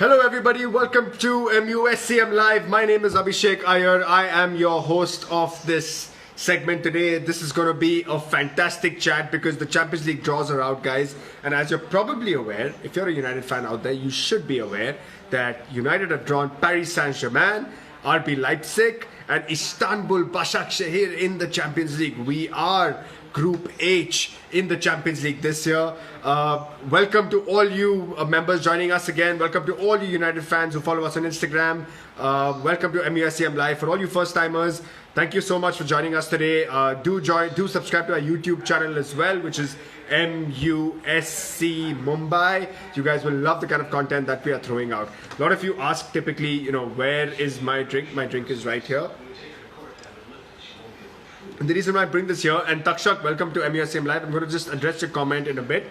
Hello everybody, welcome to MUSCM Live. My name is Abhishek Iyer. I am your host of this segment today. This is going to be a fantastic chat because the Champions League draws are out, guys. And as you're probably aware, if you're a United fan out there, you should be aware that United have drawn Paris Saint-Germain, RB Leipzig and Istanbul Başakşehir in the Champions League. We are Group H in the Champions League this year. Welcome to all you members joining us again. Welcome to all you United fans who follow us on Instagram. Welcome to MUSCM Live. For all you first timers, thank you so much for joining us today. Do subscribe to our YouTube channel as well, which is MUSC Mumbai. You guys will love the kind of content that we are throwing out. A lot of you ask typically, where is my drink? My drink is right here. And the reason why I bring this here, and Takshak, welcome to MUSCM Live. I'm going to just address your comment in a bit.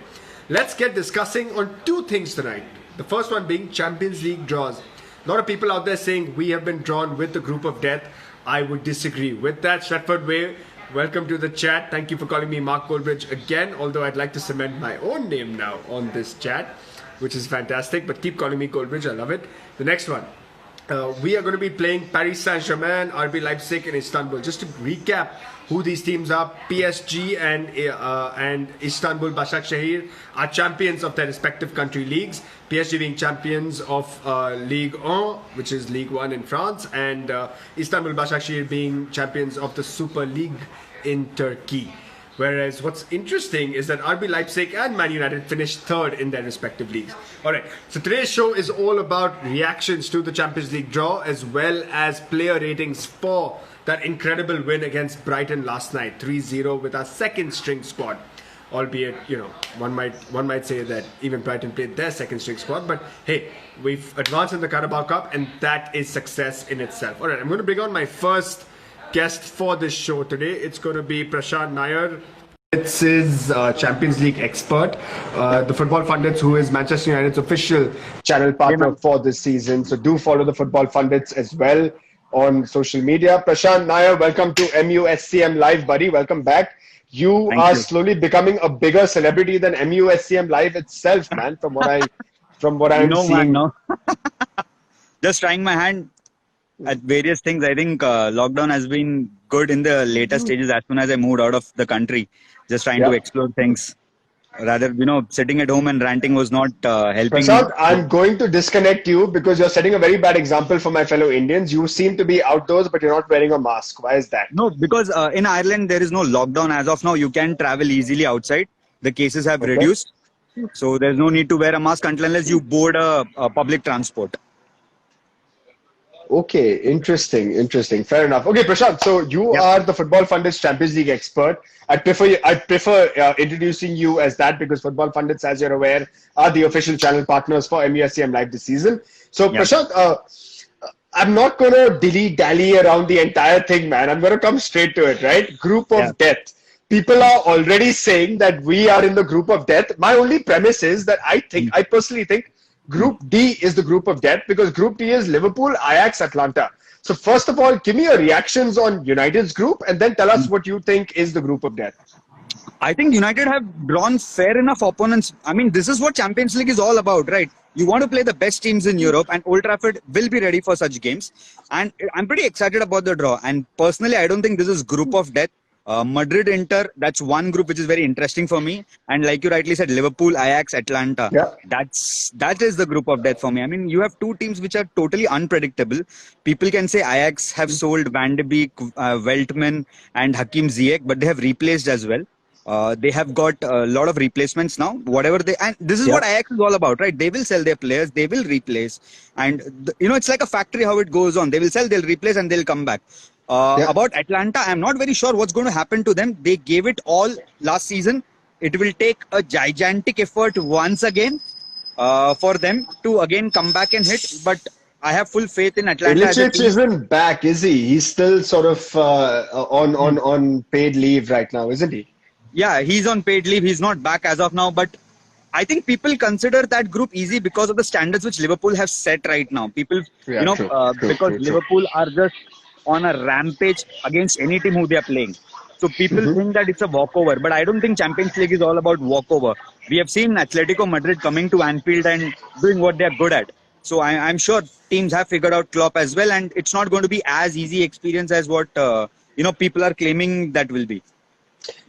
Let's get discussing on two things tonight. The first one being Champions League draws. A lot of people out there saying we have been drawn with the group of death. I would disagree with that. Stratford Way, welcome to the chat. Thank you for calling me Mark Goldbridge again, although I'd like to cement my own name now on this chat, which is fantastic. But keep calling me Goldbridge. I love it. The next one. We are going to be playing Paris Saint-Germain, RB Leipzig and Istanbul. Just to recap who these teams are, PSG and Istanbul Başakşehir are champions of their respective country leagues. PSG being champions of Ligue 1, which is League 1 in France, and Istanbul Başakşehir being champions of the Super League in Turkey. Whereas what's interesting is that RB Leipzig and Man United finished third in their respective leagues. Alright, so today's show is all about reactions to the Champions League draw as well as player ratings for that incredible win against Brighton last night, 3-0 with our second string squad. Albeit, one might say that even Brighton played their second string squad, but hey, we've advanced in the Carabao Cup and that is success in itself. Alright, I'm going to bring on my first guest for this show today. It's going to be Prashant Nair. It's his Champions League expert, the Football Pundits, who is Manchester United's official channel partner for this season. So do follow the Football Pundits as well on social media. Prashant Nair, welcome to MUSCM Live, buddy. Welcome back. You are slowly becoming a bigger celebrity than MUSCM Live itself, man. From what I'm seeing. Man, no. Just trying my hand at various things. I think lockdown has been good in the later stages as soon as I moved out of the country. Just trying to explore things. Rather, sitting at home and ranting was not helping. Prashant, I'm going to disconnect you because you're setting a very bad example for my fellow Indians. You seem to be outdoors, but you're not wearing a mask. Why is that? No, because in Ireland, there is no lockdown as of now. You can travel easily outside. The cases have reduced. So there's no need to wear a mask unless you board a public transport. Okay, interesting. Fair enough. Okay, Prashant, so you are the Football Pundits Champions League expert. I'd prefer introducing you as that because Football Pundits, as you're aware, are the official channel partners for MUSCM Live this season. So, Prashant, I'm not going to dilly-dally around the entire thing, man. I'm going to come straight to it, right? Group of death. People are already saying that we are in the group of death. My only premise is that I personally think Group D is the group of death because Group D is Liverpool, Ajax, Atlanta. So first of all, give me your reactions on United's group and then tell us what you think is the group of death. I think United have drawn fair enough opponents. I mean, this is what Champions League is all about, right? You want to play the best teams in Europe and Old Trafford will be ready for such games. And I'm pretty excited about the draw. And personally, I don't think this is group of death. Madrid, Inter, that's one group which is very interesting for me. And like you rightly said, Liverpool, Ajax, Atlanta. That is the group of death for me. I mean, you have two teams which are totally unpredictable. People can say Ajax have sold Van de Beek, Veltman and Hakim Ziyech, but they have replaced as well. They have got a lot of replacements now. And this is what Ajax is all about, right? They will sell their players, they will replace. And, it's like a factory how it goes on. They will sell, they'll replace and they'll come back. About Atlanta, I'm not very sure what's going to happen to them. They gave it all last season. It will take a gigantic effort once again for them to again come back and hit. But I have full faith in Atlanta. Ilicic isn't back, is he? He's still sort of on paid leave right now, isn't he? Yeah, he's on paid leave. He's not back as of now. But I think people consider that group easy because of the standards which Liverpool have set right now. People, because Liverpool are just on a rampage against any team who they are playing. So people think that it's a walkover, but I don't think Champions League is all about walkover. We have seen Atletico Madrid coming to Anfield and doing what they are good at. So I'm sure teams have figured out Klopp as well, and it's not going to be as easy experience as what people are claiming that will be.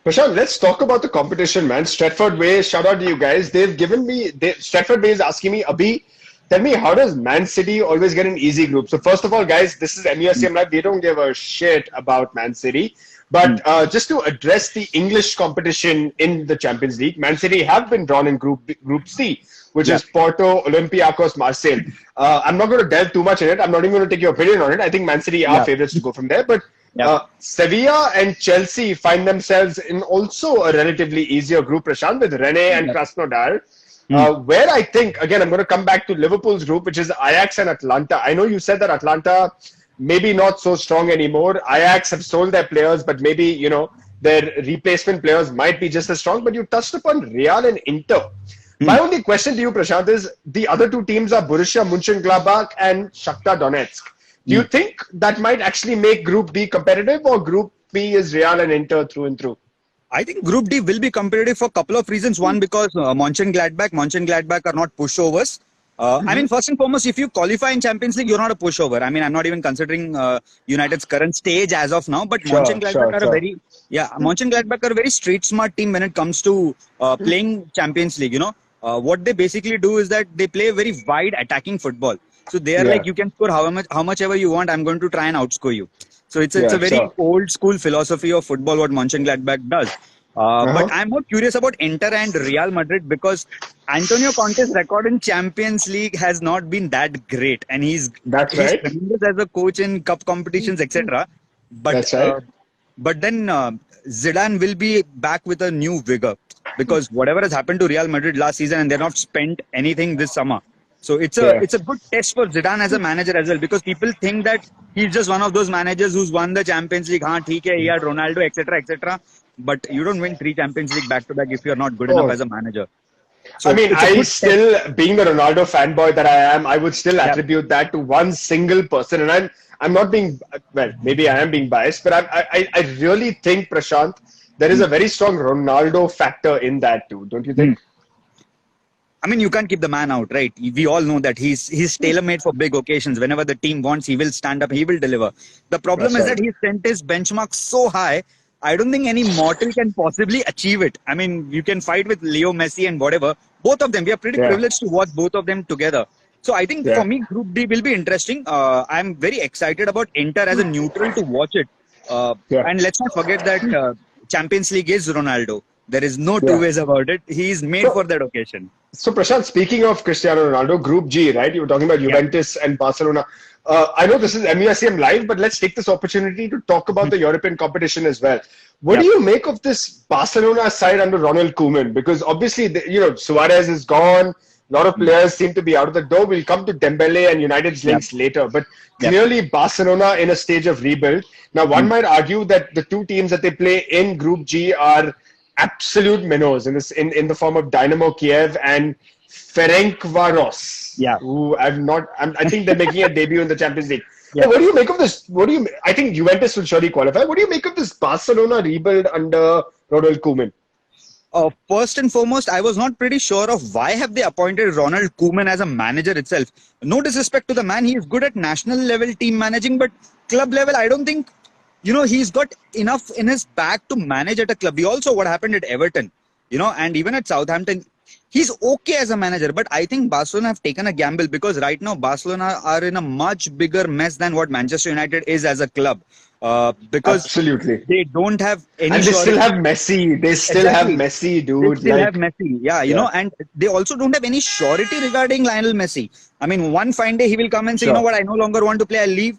Prashant, let's talk about the competition, man. Stretford Way, shout out to you guys. Stretford Way is asking me, Abhi, tell me, how does Man City always get an easy group? So first of all, guys, this is MUSCM Live. We don't give a shit about Man City. But just to address the English competition in the Champions League, Man City have been drawn in Group C, which is Porto, Olympiacos, Marseille. I'm not going to delve too much in it. I'm not even going to take your opinion on it. I think Man City are favourites to go from there. But Sevilla and Chelsea find themselves in also a relatively easier group, Prashant, with Rennes and Krasnodar. Where I think, again, I'm going to come back to Liverpool's group, which is Ajax and Atlanta. I know you said that Atlanta maybe not so strong anymore. Ajax have sold their players, but maybe, their replacement players might be just as strong. But you touched upon Real and Inter. My only question to you, Prashant, is the other two teams are Borussia Mönchengladbach and Shakhtar Donetsk. Do you think that might actually make Group B competitive, or Group B is Real and Inter through and through? I think Group D will be competitive for a couple of reasons. One, because Mönchengladbach are not pushovers. I mean, first and foremost, if you qualify in Champions League, you're not a pushover. I mean, I'm not even considering United's current stage as of now, but Mönchengladbach are a very street smart team when it comes to playing Champions League. What they basically do is that they play very wide attacking football. So they are like, you can score how much ever you want. I'm going to try and outscore you. So it's a very old school philosophy of football what Mönchengladbach does. But I'm more curious about Inter and Real Madrid, because Antonio Conte's record in Champions League has not been that great, and he's tremendous as a coach in cup competitions, etc. But then Zidane will be back with a new vigor, because whatever has happened to Real Madrid last season, and they're not spent anything this summer. So it's a good test for Zidane as a manager as well, because people think that he's just one of those managers who's won the Champions League. He had Ronaldo, etc., etc. But you don't win 3 Champions League back to back if you're not good enough as a manager. So I mean, being the Ronaldo fanboy that I am, I would still attribute that to one single person. And I'm not being, well, maybe I am being biased, but I really think, Prashant, there is a very strong Ronaldo factor in that too. Don't you think? I mean, you can't keep the man out, right? We all know that he's tailor-made for big occasions. Whenever the team wants, he will stand up, he will deliver. The problem is that he sent his benchmark so high, I don't think any mortal can possibly achieve it. I mean, you can fight with Leo Messi and whatever. Both of them, we are pretty privileged to watch both of them together. So I think for me, Group D will be interesting. I'm very excited about Inter as a neutral to watch it. And let's not forget that Champions League is Ronaldo. There is no two ways about it. He is made for that occasion. So Prashant, speaking of Cristiano Ronaldo, Group G, right? You were talking about Juventus and Barcelona. I know this is MUSCM Live, but let's take this opportunity to talk about the European competition as well. What do you make of this Barcelona side under Ronald Koeman? Because obviously, Suarez is gone. A lot of players seem to be out of the door. We'll come to Dembele and United's links later. But clearly, Barcelona in a stage of rebuild. Now, one might argue that the two teams that they play in Group G are absolute minnows in the form of Dynamo Kiev and Ferencvaros. Who I think they're making a debut in the Champions League. What do you make of this? I think Juventus will surely qualify. What do you make of this Barcelona rebuild under Ronald Koeman? First and foremost, I was not pretty sure of why have they appointed Ronald Koeman as a manager itself. No disrespect to the man, he is good at national level team managing, but club level, I don't think he's got enough in his bag to manage at a club. We also what happened at Everton, and even at Southampton. He's okay as a manager, but I think Barcelona have taken a gamble, because right now Barcelona are in a much bigger mess than what Manchester United is as a club. Because they don't have any. And they still have Messi. They still have Messi, dude. They still have Messi. And they also don't have any surety regarding Lionel Messi. I mean, one fine day he will come and say, you know what, I no longer want to play, I'll leave.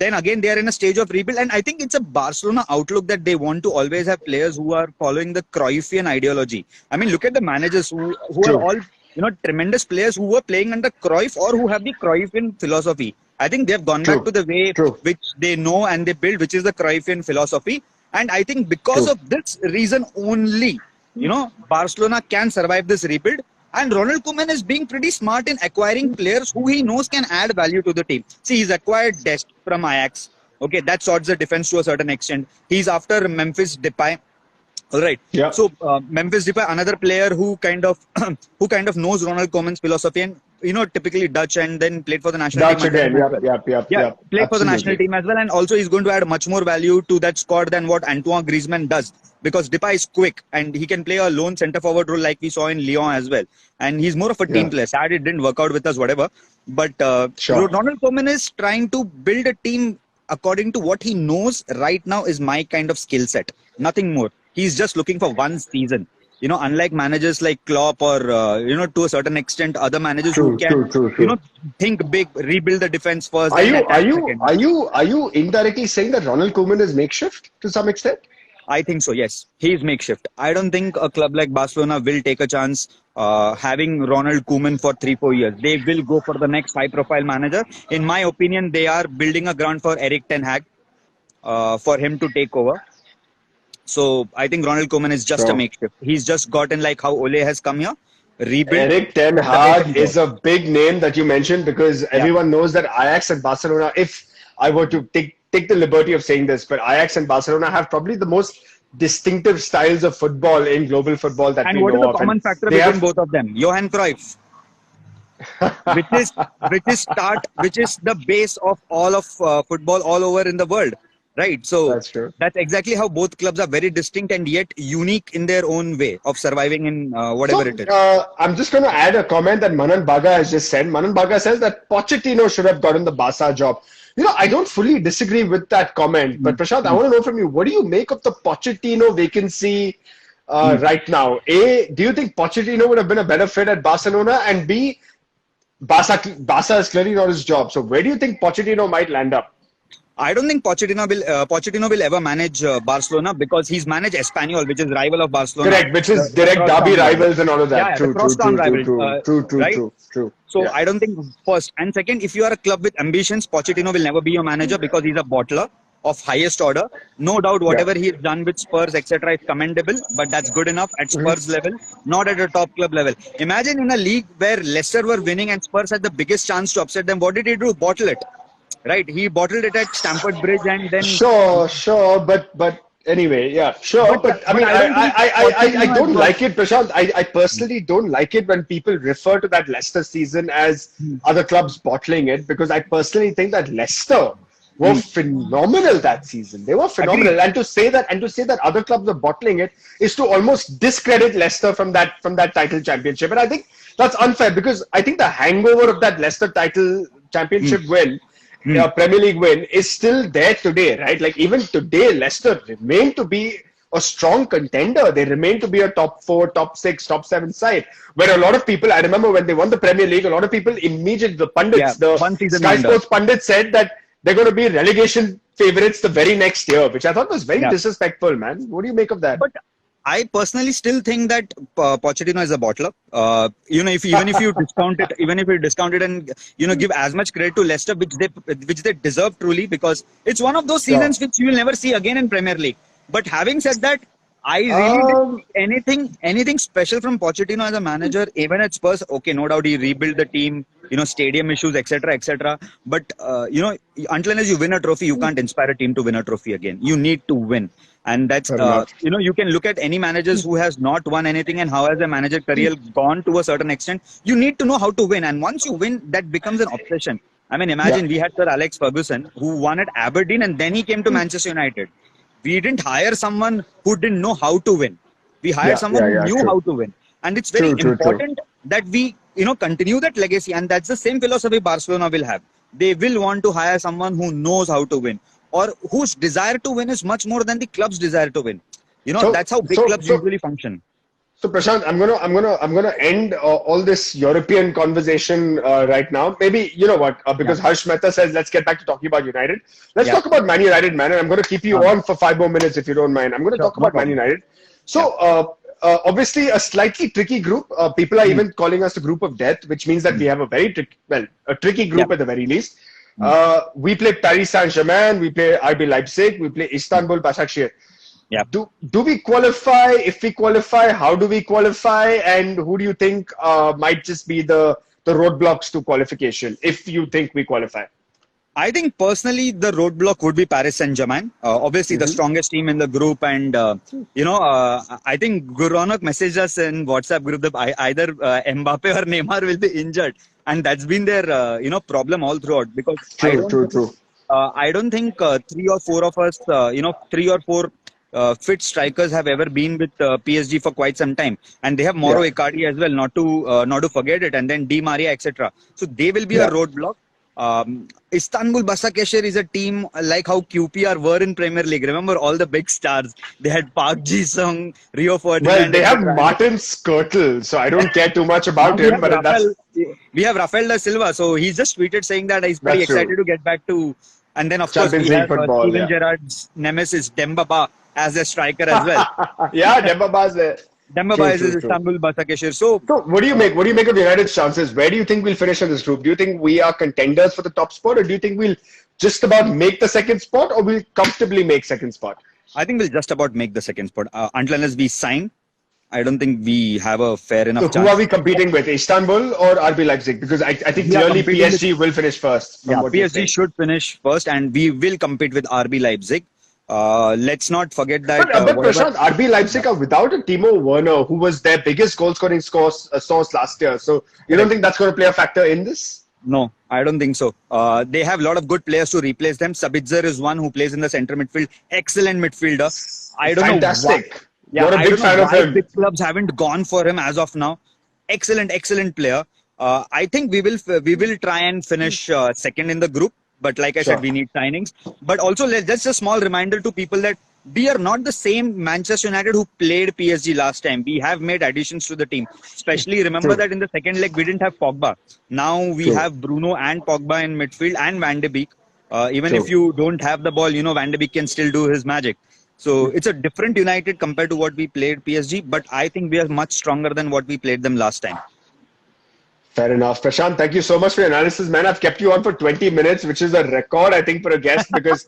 Then again, they are in a stage of rebuild. And I think it's a Barcelona outlook that they want to always have players who are following the Cruyffian ideology. I mean, look at the managers who are all, tremendous players who were playing under Cruyff or who have the Cruyffian philosophy. I think they have gone back to the way which they know and they build, which is the Cruyffian philosophy. And I think because of this reason only, Barcelona can survive this rebuild. And Ronald Koeman is being pretty smart in acquiring players who he knows can add value to the team. See, he's acquired Dest from Ajax. Okay, that sorts the defense to a certain extent. He's after Memphis Depay. All right. So Memphis Depay, another player who kind of knows Ronald Koeman's philosophy, and typically Dutch and then played for the national Dutch team. again. As Yep, well. yep, yep, Yeah, yep. play for the national Absolutely. team as well, and also he's going to add much more value to that squad than what Antoine Griezmann does, because Depay is quick and he can play a lone centre forward role like we saw in Lyon as well, and he's more of a team Yeah. player. Sad it didn't work out with us, whatever. But Sure. Ronald Koeman is trying to build a team according to what he knows right now is my kind of skill set, nothing more. He's just looking for one season. Unlike managers like Klopp or to a certain extent other managers who True, can true, true, you know true. think big, rebuild the defense first, Are then you are attack you second. are you are you indirectly saying that Ronald Koeman is makeshift to some extent? I think so, yes. He's makeshift. I don't think a club like Barcelona will take a chance having Ronald Koeman for 3-4 years. They will go for the next high-profile manager. In my opinion, they are building a ground for Eric Ten Hag for him to take over. So I think Ronald Koeman is just a Sure. makeshift. He's just gotten like how Ole has come here, rebuilt, Eric Ten and let Hag him go. is a big name that you mentioned because Yeah. everyone knows that Ajax and Barcelona, if I were to take the liberty of saying this, but Ajax and Barcelona have probably the most distinctive styles of football in global football that And we what is know the of. And common factor they between have both of them? Johan Cruyff, which is which is the base of all of football all over in the world, right? So that's true. that's exactly how both clubs are very distinct and yet unique in their own way of surviving in So whatever it is. I'm just going to add a comment that Manan Baga has just said. Manan Baga says that Pochettino should have gotten the Barca job. I don't fully disagree with that comment, but Prashant, I want to know from you, what do you make of the Pochettino vacancy right now? A, do you think Pochettino would have been a better fit at Barcelona? And B, Barca is clearly not his job. So where do you think Pochettino might land up? I don't think Pochettino will ever manage Barcelona because he's managed Espanyol, which is rival of Barcelona. Correct, which is The direct derby crosstown rival. rivals and all of that. Yeah, the True, true, crosstown true, true, rival, true, true, true, right? true, true. So Yeah. I don't think first and second, if you are a club with ambitions, Pochettino will never be your manager because he's a bottler of highest order. No doubt, whatever he's done with Spurs, etc., is commendable, but that's good enough at Spurs level, not at a top club level. Imagine in a league where Leicester were winning and Spurs had the biggest chance to upset them. What did he do? Bottle it, right? He bottled it at Stamford Bridge and then. Sure, but anyway, yeah, sure. But I mean, I don't think I Pochettino has don't got. like it, Prashant. I personally don't like it when people refer to that Leicester season as other clubs bottling it, because I personally think that Leicester were phenomenal that season. They were phenomenal, Agreed. and to say that other clubs are bottling it is to almost discredit Leicester from that title championship. And I think that's unfair because I think the hangover of that Leicester title championship win. Premier League win is still there today, right? Like even today, Leicester remain to be a strong contender. They remain to be a top 4, top 6, top 7 side. Where a lot of people, I remember when they won the Premier League, a lot of people immediately, the pundits, the one season Sky wonder. Sports pundits said that they're going to be relegation favourites the very next year, which I thought was very Yeah. disrespectful, man. What do you make of that? But I personally still think that Pochettino is a bottler. If you discount it and give as much credit to Leicester, which they deserve truly, because it's one of those seasons which you will never see again in Premier League. But having said that, I really didn't see anything special from Pochettino as a manager, even at Spurs. Okay, no doubt he rebuilt the team, stadium issues, etc., etc. But until and as you win a trophy, you can't inspire a team to win a trophy again. You need to win, and that's you can look at any managers who has not won anything and how has their manager career gone to a certain extent. You need to know how to win, and once you win, that becomes an obsession. I mean, imagine we had Sir Alex Ferguson who won at Aberdeen and then he came to Manchester United. We didn't hire someone who didn't know how to win. We hired someone who knew how to win. And it's very important that we, continue that legacy. And that's the same philosophy Barcelona will have. They will want to hire someone who knows how to win, or whose desire to win is much more than the club's desire to win. That's how big clubs usually function. So Prashant, I'm gonna end all this European conversation right now. Maybe you know what? Because Harsh Mehta says let's get back to talking about United. Let's talk about Man United, man. And I'm going to keep you on for 5 more minutes if you don't mind. I'm going to talk about Man United. So obviously a slightly tricky group. People are even calling us a group of death, which means that we have a very tricky group at the very least. We play Paris Saint-Germain, we play RB Leipzig, we play Istanbul Başakşehir. Yeah. Do we qualify? If we qualify, how do we qualify? And who do you think might just be the roadblocks to qualification if you think we qualify? I think personally the roadblock would be Paris Saint-Germain. Obviously the strongest team in the group, and I think Guronak messaged us in WhatsApp group that either Mbappe or Neymar will be injured, and that's been their problem all throughout. Because True. I don't think three or four of us, three or four fit strikers have ever been with PSG for quite some time, and they have Mauro Icardi as well, not to forget it, and then Di Maria, etc. So they will be a roadblock. Istanbul Basaksehir is a team like how QPR were in Premier League. Remember all the big stars? They had Park Ji-sung, Rio Ferdinand. Well, they have Martin Skrtel, so I don't care too much about him. But we have Rafael da Silva, so he's just tweeted saying that he's very excited to get back to. And then of Champions course we League have football, Steven Gerrard's nemesis Demba Ba as a striker as well. Yeah, Demba Ba's there. Demba Ba is Istanbul Basaksehir. So what do you make? What do you make of United's chances? Where do you think we'll finish in this group? Do you think we are contenders for the top spot, or do you think we'll just about make the second spot, or we'll comfortably make second spot? I think we'll just about make the second spot. Until unless we sign, I don't think we have a fair enough chance. Who are we competing with? Istanbul or RB Leipzig? Because I think clearly PSG will finish first. Yeah, PSG should finish first, and we will compete with RB Leipzig. Let's not forget that. But Prashant, RB Leipzig are without a Timo Werner, who was their biggest goal-scoring source last year. So you don't think that's going to play a factor in this? No, I don't think so. They have a lot of good players to replace them. Sabitzer is one who plays in the centre midfield. Excellent midfielder. I don't know. Fantastic. You're a big fan of him. Big clubs haven't gone for him as of now. Excellent player. I think we will try and finish second in the group. But like I said, we need signings. But also, just a small reminder to people that we are not the same Manchester United who played PSG last time. We have made additions to the team. Especially remember that in the second leg, we didn't have Pogba. Now we have Bruno and Pogba in midfield and Van de Beek. Even if you don't have the ball, Van de Beek can still do his magic. So it's a different United compared to what we played PSG. But I think we are much stronger than what we played them last time. Fair enough. Prashant, thank you so much for your analysis, man. I've kept you on for 20 minutes, which is a record, I think, for a guest because,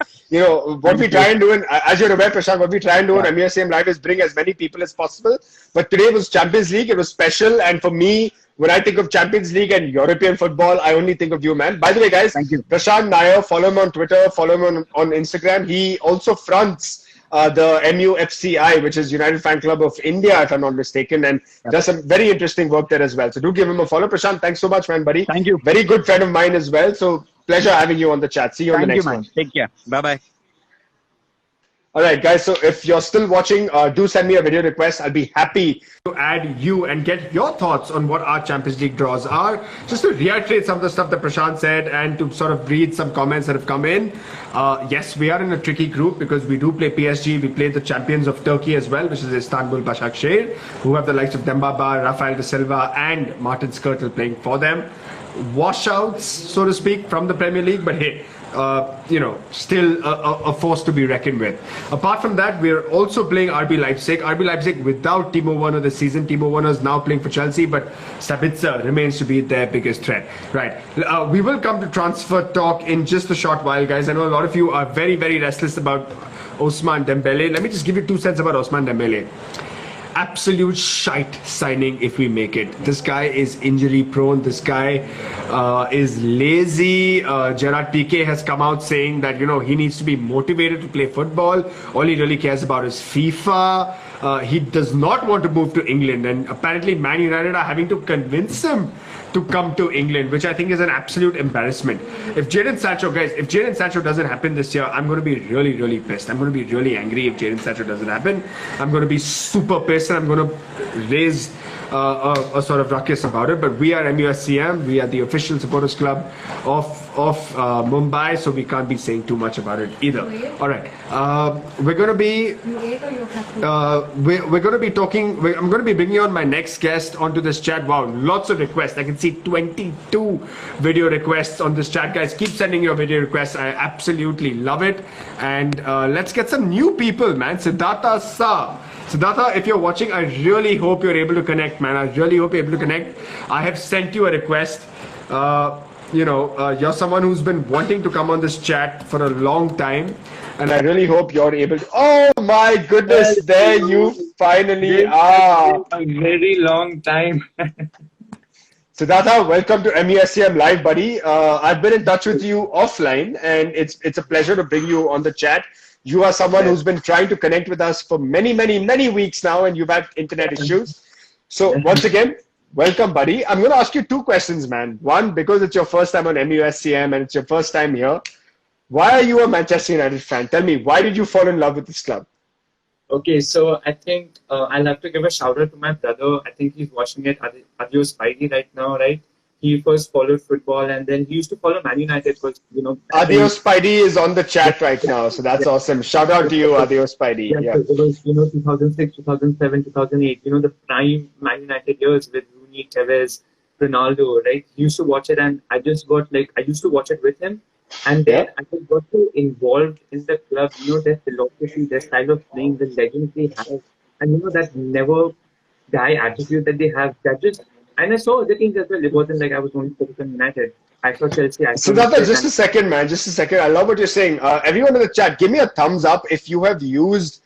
what we try and do, as you're aware, Prashant, what we try and do on MUSCM Live is bring as many people as possible. But today was Champions League. It was special. And for me, when I think of Champions League and European football, I only think of you, man. By the way, guys, Prashant Nair, follow him on Twitter, follow him on Instagram. He also fronts the MUFCI, which is United Fan Club of India, if I'm not mistaken, and does some very interesting work there as well. So do give him a follow. Prashant, thanks so much, man, buddy. Thank you. Very good friend of mine as well. So pleasure having you on the chat. See you on the next one. Take care. Bye-bye. All right, guys. So if you're still watching, do send me a video request. I'll be happy to add you and get your thoughts on what our Champions League draws are. Just to reiterate some of the stuff that Prashant said and to sort of read some comments that have come in. Yes, we are in a tricky group because we do play PSG. We play the champions of Turkey as well, which is Istanbul Başakşehir, who have the likes of Demba Ba, Rafael da Silva, and Martin Skrtel playing for them. Washouts, so to speak, from the Premier League, but hey, still a force to be reckoned with. Apart from that, we're also playing RB Leipzig. RB Leipzig without Timo Werner this season. Timo Werner is now playing for Chelsea, but Sabitzer remains to be their biggest threat. Right. We will come to transfer talk in just a short while, guys. I know a lot of you are very, very restless about Ousmane Dembele. Let me just give you 2 cents about Ousmane Dembele. Absolute shite signing if we make it. This guy is injury prone. This guy is lazy. Gerard Piqué has come out saying that he needs to be motivated to play football. All he really cares about is FIFA. He does not want to move to England, and apparently Man United are having to convince him to come to England, which I think is an absolute embarrassment. If Jadon Sancho doesn't happen this year, I'm going to be really, really pissed. I'm going to be really angry if Jadon Sancho doesn't happen. I'm going to be super pissed and I'm going to raise a sort of ruckus about it. But we are MUSCM. We are the official supporters club of Mumbai, so we can't be saying too much about it either. All right, we're going to be we're going to be talking. I'm going to be bringing on my next guest onto this chat. Wow, lots of requests. I can see 22 video requests on this chat, guys. Keep sending your video requests. I absolutely love it. And let's get some new people, man. Siddhartha Sa. Siddhartha, if you're watching, I really hope you're able to connect, man. I really hope you're able to connect. I have sent you a request. You're someone who's been wanting to come on this chat for a long time. And I really hope you're able to. Oh my goodness, there you finally are. A very long time. Siddhartha, welcome to MUSCM Live, buddy. I've been in touch with you offline, and it's a pleasure to bring you on the chat. You are someone who's been trying to connect with us for many weeks now, and you've had internet issues. So once again, welcome, buddy. I'm going to ask you two questions, man. One, because it's your first time on MUSCM and it's your first time here, why are you a Manchester United fan? Tell me, why did you fall in love with this club? Okay, so I think I'll have to give a shout out to my brother. I think he's watching it. Adios Spidey right now, right? He first followed football and then he used to follow Man United because, Adios Spidey is on the chat right now, so that's awesome. Shout out to you, Adios Spidey. Yeah. So it was, 2006, 2007, 2008, the prime Man United years with Rooney, Tevez, Ronaldo, right? He used to watch it and I used to watch it with him. And then I just got so involved in the club, their philosophy, their style of playing, the legends they have, and that never die attitude that they have. And I saw other teams as well. It wasn't like I was only focused on United. I saw Chelsea. So that's just a second, man. Just a second. I love what you're saying. Everyone in the chat, give me a thumbs up if you have used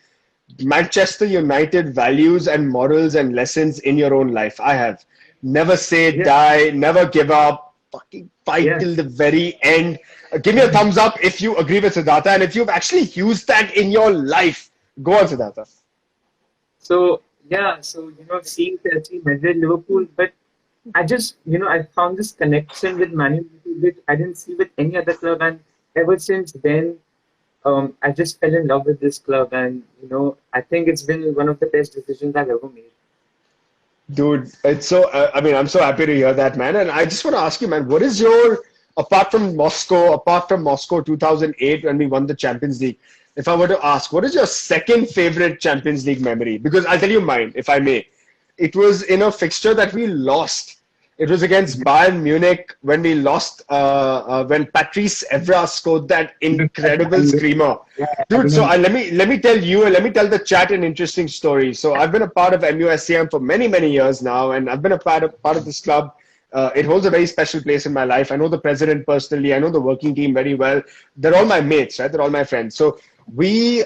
Manchester United values and morals and lessons in your own life. I have. Never say die, never give up, fucking fight till the very end. Give me a thumbs up if you agree with Siddhartha and if you've actually used that in your life. Go on, Siddhartha. So, seeing Chelsea, Madrid, Liverpool, but I just, I found this connection with Man United which I didn't see with any other club. And ever since then, I just fell in love with this club. And, I think it's been one of the best decisions I've ever made. Dude, it's so, I'm so happy to hear that, man. And I just want to ask you, man, what is your, apart from Moscow 2008 when we won the Champions League, if I were to ask, what is your second favorite Champions League memory? Because I'll tell you mine, if I may. It was in a fixture that we lost. It was against Bayern Munich when we lost, when Patrice Evra scored that incredible screamer. Dude, so let me tell you, let me tell the chat an interesting story. So I've been a part of MUSCM for many years now, and I've been a part of this club. It holds a very special place in my life. I know the president personally. I know the working team very well. They're all my mates, right? They're all my friends. So we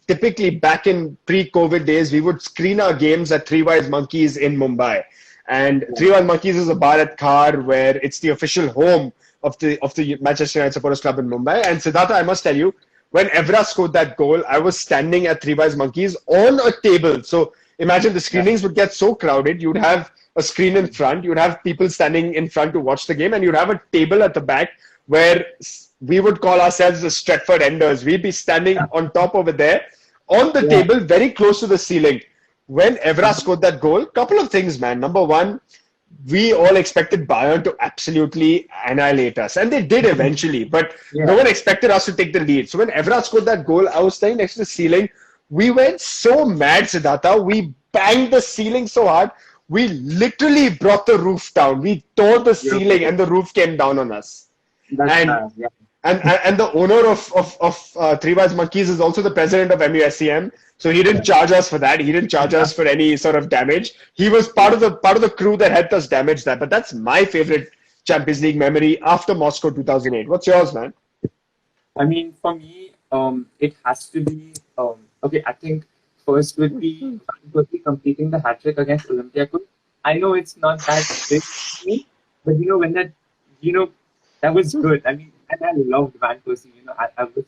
typically, back in pre-COVID days, we would screen our games at Three Wise Monkeys in Mumbai. And Three Wise Monkeys is a bar at Khar where it's the official home of the Manchester United Supporters Club in Mumbai. And Siddhartha, I must tell you, when Evra scored that goal, I was standing at Three Wise Monkeys on a table. So imagine the screenings would get so crowded. You'd have a screen in front. You'd have people standing in front to watch the game. And you'd have a table at the back where we would call ourselves the Stretford Enders. We'd be standing on top over there on the table, very close to the ceiling. When Evra scored that goal, couple of things, man. Number one, we all expected Bayern to absolutely annihilate us. And they did eventually, but no one expected us to take the lead. So when Evra scored that goal, I was standing next to the ceiling. We went so mad, Siddhartha. We banged the ceiling so hard. We literally brought the roof down. We tore the ceiling and the roof came down on us. And the owner of Three Wise Monkeys is also the president of MUSCM. So he didn't charge us for that. He didn't charge us for any sort of damage. He was part of the crew that helped us damage that. But that's my favorite Champions League memory after Moscow 2008. What's yours, man? I mean, for me, it has to be okay. I think first would be completing the hat trick against Olympiacos. I know it's not that big for me, but when that that was good. I mean, and I loved Van Persie. I'm a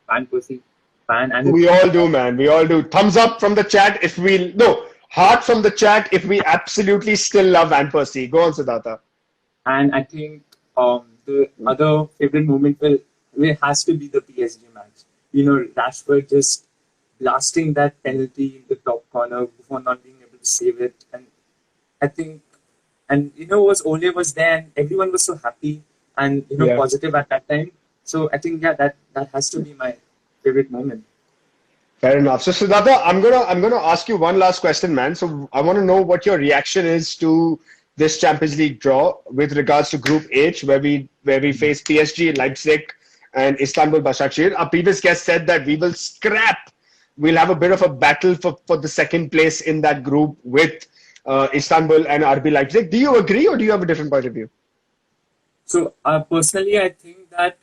Van Persie fan. And we all do, man. We all do. Thumbs up from the chat if heart from the chat if we absolutely still love Van Persie. Go on, Siddhartha. And I think the other favorite moment it has to be the PSG match. Rashford just blasting that penalty in the top corner before not being able to save it. And I think, Ole was there and everyone was so happy and positive at that time. So I think that has to be my favorite moment. Fair enough. So Siddhartha, I'm gonna ask you one last question, man. So I want to know what your reaction is to this Champions League draw with regards to Group H, where we face PSG, Leipzig, and Istanbul Başakşehir. Our previous guest said that we will scrap. We'll have a bit of a battle for the second place in that group with Istanbul and RB Leipzig. Do you agree, or do you have a different point of view? So personally, I think that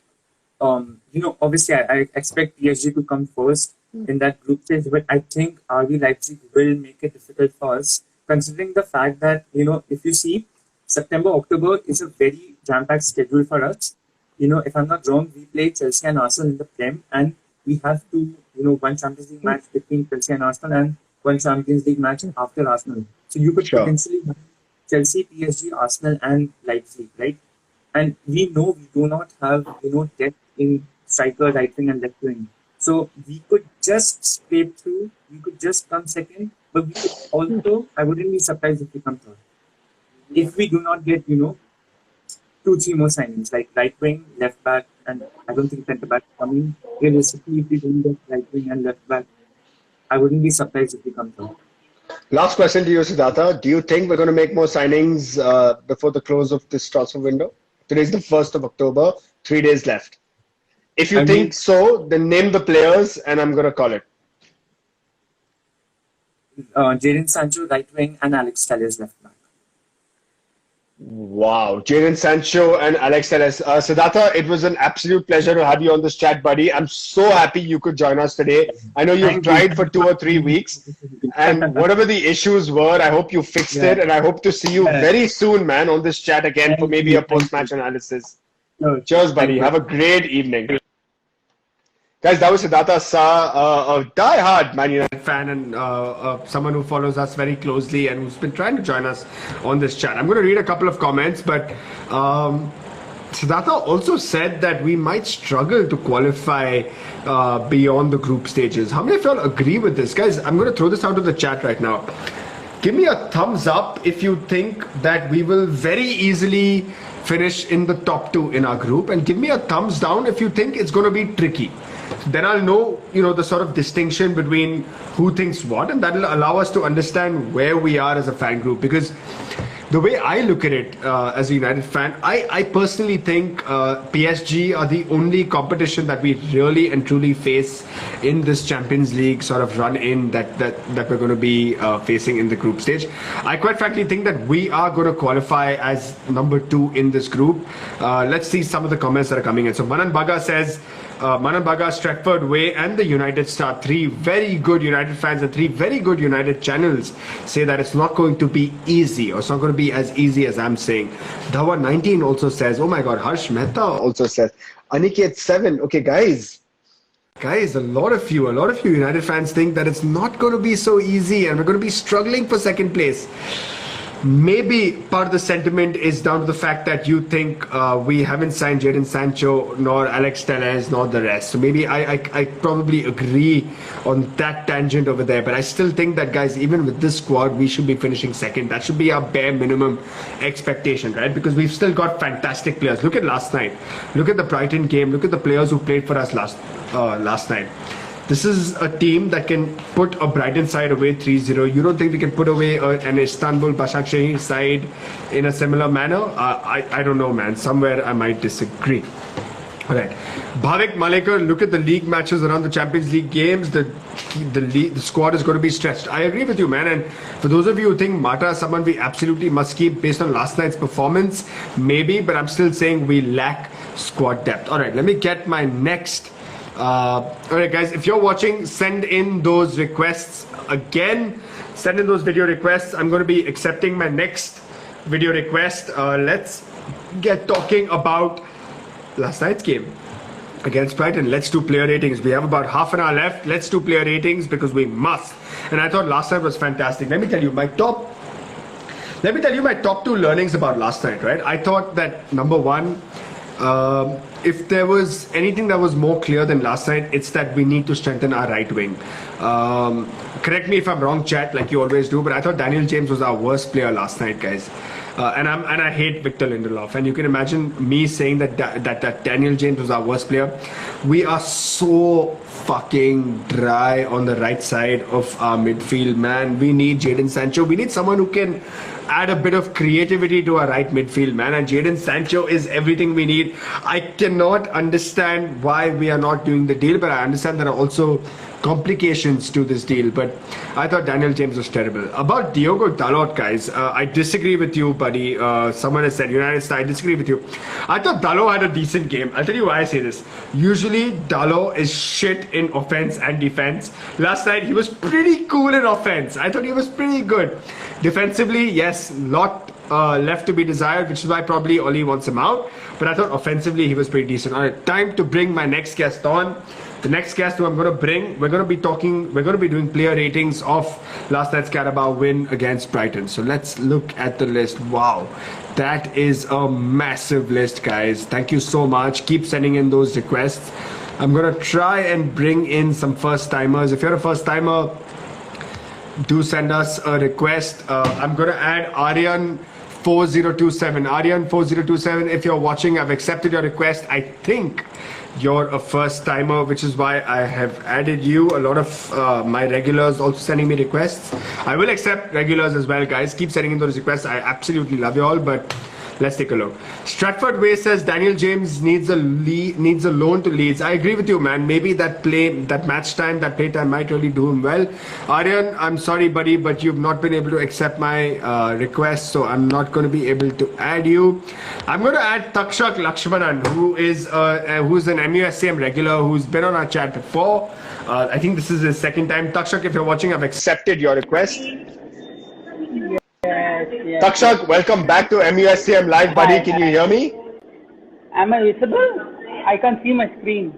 obviously I expect PSG to come first in that group stage, but I think RB Leipzig will make it difficult for us, considering the fact that if you see September, October is a very jam-packed schedule for us. If I'm not wrong, we play Chelsea and Arsenal in the Prem, and we have to, one Champions League match between Chelsea and Arsenal and one Champions League match after Arsenal. So you could potentially have Chelsea, PSG, Arsenal, and Leipzig, right? And we know we do not have, depth in striker, right wing, and left wing. So we could just scrape through. We could just come second, but we could also, I wouldn't be surprised if we come third. If we do not get, 2-3 more signings, like right wing, left back, and I don't think centre back coming. Realistically, if we don't get right wing and left back, I wouldn't be surprised if we come third. Last question to you, Siddhartha. Do you think we're going to make more signings before the close of this transfer window? Today's the 1st of October, 3 days left. If you think so, then name the players and I'm going to call it. Jadon Sancho, right wing, and Alex Telles, left back. Wow, Jadon Sancho and Alex Telles. Siddhartha, it was an absolute pleasure to have you on this chat, buddy. I'm so happy you could join us today. I know you've tried for 2 or 3 weeks, and whatever the issues were, I hope you fixed it, and I hope to see you very soon, man, on this chat again for maybe a post-match analysis. Cheers, buddy. Have a great evening. Guys, that was Siddhartha Shah, a die-hard Man United fan and someone who follows us very closely and who's been trying to join us on this chat. I'm going to read a couple of comments, but Siddhartha also said that we might struggle to qualify beyond the group stages. How many of y'all agree with this? Guys, I'm going to throw this out to the chat right now. Give me a thumbs up if you think that we will very easily finish in the top 2 in our group, and give me a thumbs down if you think it's going to be tricky. Then I'll know, the sort of distinction between who thinks what, and that'll allow us to understand where we are as a fan group. Because the way I look at it as a United fan, I personally think PSG are the only competition that we really and truly face in this Champions League sort of run in that we're going to be facing in the group stage. I quite frankly think that we are going to qualify as number 2 in this group. Let's see some of the comments that are coming in. So Manan Baga says, Manan Baga, Stratford Way and the United Star, 3 very good United fans and 3 very good United channels say that it's not going to be easy, or it's not going to be as easy as I'm saying. Dhawa 19 also says, oh my god, Harsh Mehta also says, Aniket 7, okay guys, a lot of you United fans think that it's not going to be so easy and we're going to be struggling for second place. Maybe part of the sentiment is down to the fact that you think we haven't signed Jadon Sancho nor Alex Telles nor the rest. So maybe I probably agree on that tangent over there. But I still think that, guys, even with this squad, we should be finishing second. That should be our bare minimum expectation, right? Because we've still got fantastic players. Look at last night. Look at the Brighton game. Look at the players who played for us last night. This is a team that can put a Brighton side away 3-0. You don't think we can put away an Istanbul Başakşehir side in a similar manner? I don't know, man. Somewhere I might disagree. All right. Bhavik Malekar, look at the league matches around the Champions League games. The squad is going to be stretched. I agree with you, man. And for those of you who think Mata is someone we absolutely must keep based on last night's performance, maybe, but I'm still saying we lack squad depth. All right, let me get my next... Alright guys, if you're watching, send in those requests again. Send in those video requests. I'm going to be accepting my next video request. Let's get talking about last night's game against Brighton. Let's do player ratings. We have about half an hour left. Let's do player ratings because we must. And I thought last night was fantastic. Let me tell you my top 2 learnings about last night, right? I thought that number 1, if there was anything that was more clear than last night, it's that we need to strengthen our right wing. Correct me if I'm wrong, chat, like you always do, but I thought Daniel James was our worst player last night, guys. And I hate Victor Lindelof. And you can imagine me saying that Daniel James was our worst player. We are so fucking dry on the right side of our midfield, man. We need Jadon Sancho. We need someone who can add a bit of creativity to our right midfield, man. And Jadon Sancho is everything we need. I cannot understand why we are not doing the deal, but I understand there are also complications to this deal, but I thought Daniel James was terrible. About Diogo Dalot, guys, I disagree with you, buddy. Someone has said United Star. I disagree with you. I thought Dalot had a decent game. I'll tell you why I say this. Usually, Dalot is shit in offense and defense. Last night, he was pretty cool in offense. I thought he was pretty good. Defensively, yes, lot left to be desired, which is why probably Oli wants him out. But I thought offensively, he was pretty decent. All right, time to bring my next guest on. The next guest who I'm going to bring, we're going to be doing player ratings of last night's Carabao win against Brighton. So let's look at the list. Wow, that is a massive list, guys. Thank you so much. Keep sending in those requests. I'm going to try and bring in some first timers. If you're a first timer, do send us a request. I'm going to add Aryan 4027. Aryan 4027, if you're watching, I've accepted your request. I think you're a first timer, which is why I have added you. A lot of my regulars also sending me requests. I will accept regulars as well, guys. Keep sending in those requests. I absolutely love you all, but let's take a look. Stratford Way says Daniel James needs a loan to Leeds. I agree with you, man. Maybe that match time, that play time might really do him well. Aryan, I'm sorry, buddy, but you've not been able to accept my request, so I'm not going to be able to add you. I'm going to add Takshak Lakshmanan, who's an MUSCM regular, who's been on our chat before. I think this is his second time. Takshak, if you're watching, I've accepted your request. Yes. Takshak, welcome back to MUSCM Live, buddy. Hi, Can you hear me? Am I visible? I can't see my screen.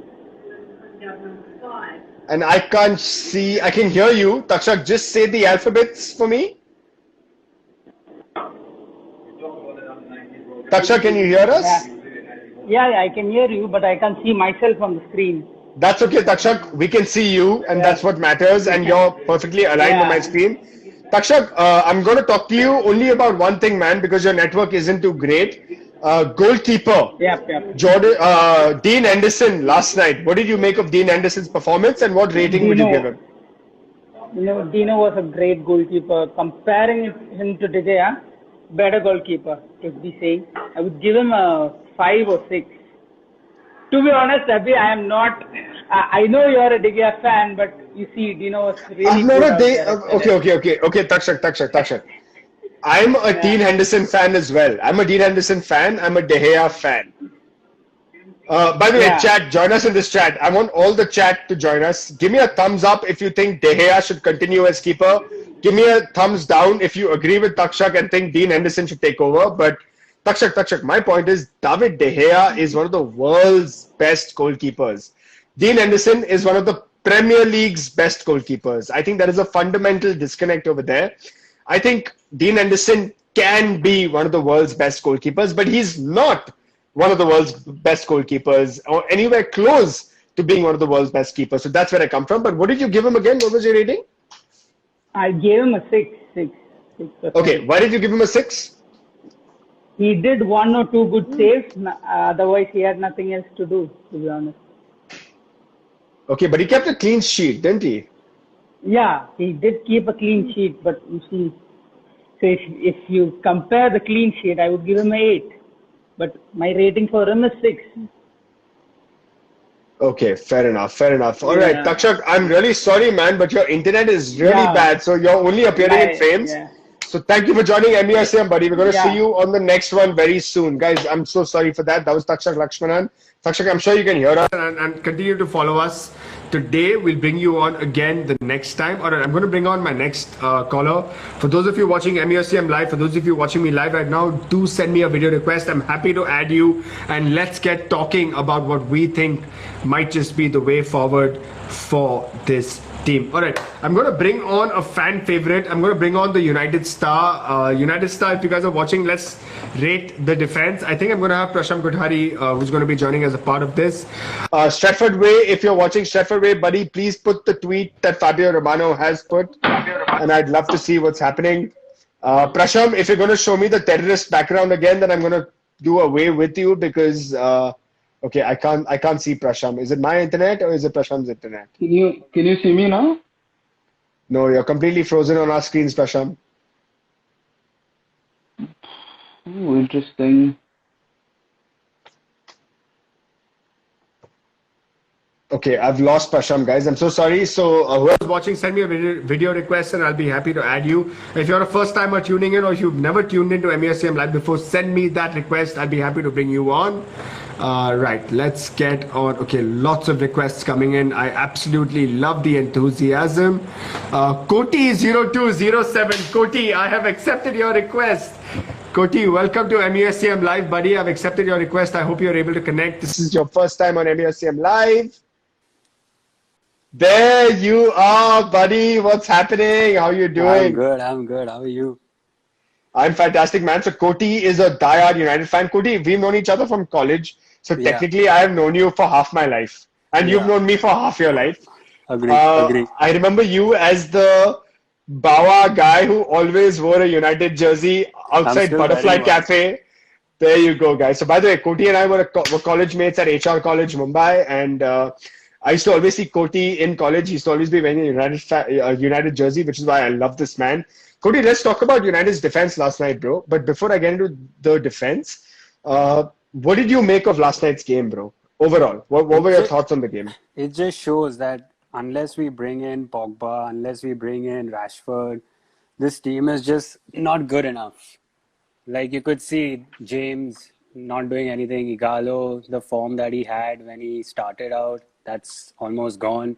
And I can't see. I can hear you. Takshak, just say the alphabets for me. Takshak, can you hear us? Yeah, I can hear you, but I can't see myself on the screen. That's okay, Takshak. We can see you, and that's what matters. And you're perfectly aligned on my screen. Takshak, I'm going to talk to you only about one thing, man, because your network isn't too great. Goalkeeper. Yep. Dean Henderson last night. What did you make of Dean Henderson's performance, and what rating would you give him? Dino was a great goalkeeper. Comparing him to De Gea, better goalkeeper, to be saying. I would give him a 5 or 6. To be honest, Abhi, I am not. I know you're a De Gea fan, but you see, Dino was really good. Okay, Takshak. I'm a Dean Henderson fan as well. I'm a Dean Henderson fan. I'm a De Gea fan. By the way, chat, join us in this chat. I want all the chat to join us. Give me a thumbs up if you think De Gea should continue as keeper. Give me a thumbs down if you agree with Takshak and think Dean Henderson should take over. But Takshak, my point is David De Gea is one of the world's best goalkeepers. Dean Henderson is one of the Premier League's best goalkeepers. I think there is a fundamental disconnect over there. I think Dean Henderson can be one of the world's best goalkeepers, but he's not one of the world's best goalkeepers or anywhere close to being one of the world's best keepers. So that's where I come from. But what did you give him again? What was your rating? I gave him a 6. Okay, why did you give him a 6? He did 1 or 2 good saves. Otherwise, he had nothing else to do, to be honest. Okay, but he kept a clean sheet, didn't he? Yeah, he did keep a clean sheet, but you see, so if you compare the clean sheet, I would give him an 8. But my rating for him is 6. Okay, fair enough. All right, Takshak, I'm really sorry, man, but your internet is really bad, so you're only appearing in frames. So thank you for joining MUSM, buddy. We're going to see you on the next one very soon. Guys, I'm so sorry for that. That was Takshak Lakshmanan. Takshak, I'm sure you can hear us and continue to follow us. Today, we'll bring you on again the next time. All right, I'm going to bring on my next caller. For those of you watching MUSM live, for those of you watching me live right now, do send me a video request. I'm happy to add you. And let's get talking about what we think might just be the way forward for this team. All right, I'm going to bring on a fan favorite. I'm going to bring on the United Star. United Star, if you guys are watching, let's rate the defense. I think I'm going to have Prasham Kothari, who's going to be joining as a part of this. Stratford Way, if you're watching Stratford Way, buddy, please put the tweet that Fabio Romano has put. And I'd love to see what's happening. Prasham, if you're going to show me the terrorist background again, then I'm going to do away with you because... okay, I can't see Prasham. Is it my internet or is it Prasham's internet? Can you see me now? No, you're completely frozen on our screens, Prasham. Oh, interesting. Okay, I've lost Prasham, guys. I'm so sorry. So, whoever's watching, send me a video request and I'll be happy to add you. If you're a first timer tuning in or if you've never tuned into MUSCM Live before, send me that request. I'll be happy to bring you on. Right, let's get on. Okay, lots of requests coming in. I absolutely love the enthusiasm. Koti0207. Koti, I have accepted your request. Koti, welcome to MUSCM Live, buddy. I've accepted your request. I hope you're able to connect. This is your first time on MUSCM Live. There you are, buddy. What's happening? How are you doing? I'm good. How are you? I'm fantastic, man. So Koti is a diehard United fan. Koti, we've known each other from college. So technically, I have known you for half my life. And you've known me for half your life. Agree. I remember you as the Bawa guy who always wore a United jersey outside Butterfly Cafe. There you go, guys. So by the way, Koti and I were college mates at HR College, Mumbai. And I used to always see Koti in college. He used to always be wearing a United jersey, which is why I love this man. Koti, let's talk about United's defense last night, bro. But before I get into the defense, what did you make of last night's game, bro? Overall, what were your thoughts on the game? It just shows that unless we bring in Pogba, unless we bring in Rashford, this team is just not good enough. Like you could see James not doing anything. Igalo, the form that he had when he started out, that's almost gone.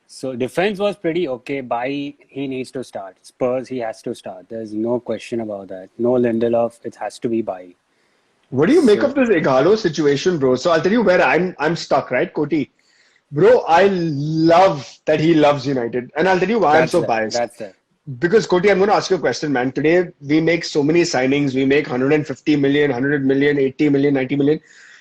So defense was pretty okay. Bailly, he needs to start. Spurs, he has to start. There's no question about that. No Lindelof, it has to be Bailly. What do you make of this Igalo situation, bro? So I'll tell you where I'm stuck, right, Koti? Bro, I love that he loves United. And I'll tell you why I'm so biased. That's it. Because, Koti, I'm going to ask you a question, man. Today, we make so many signings. We make 150 million, 100 million, 80 million, 90 million.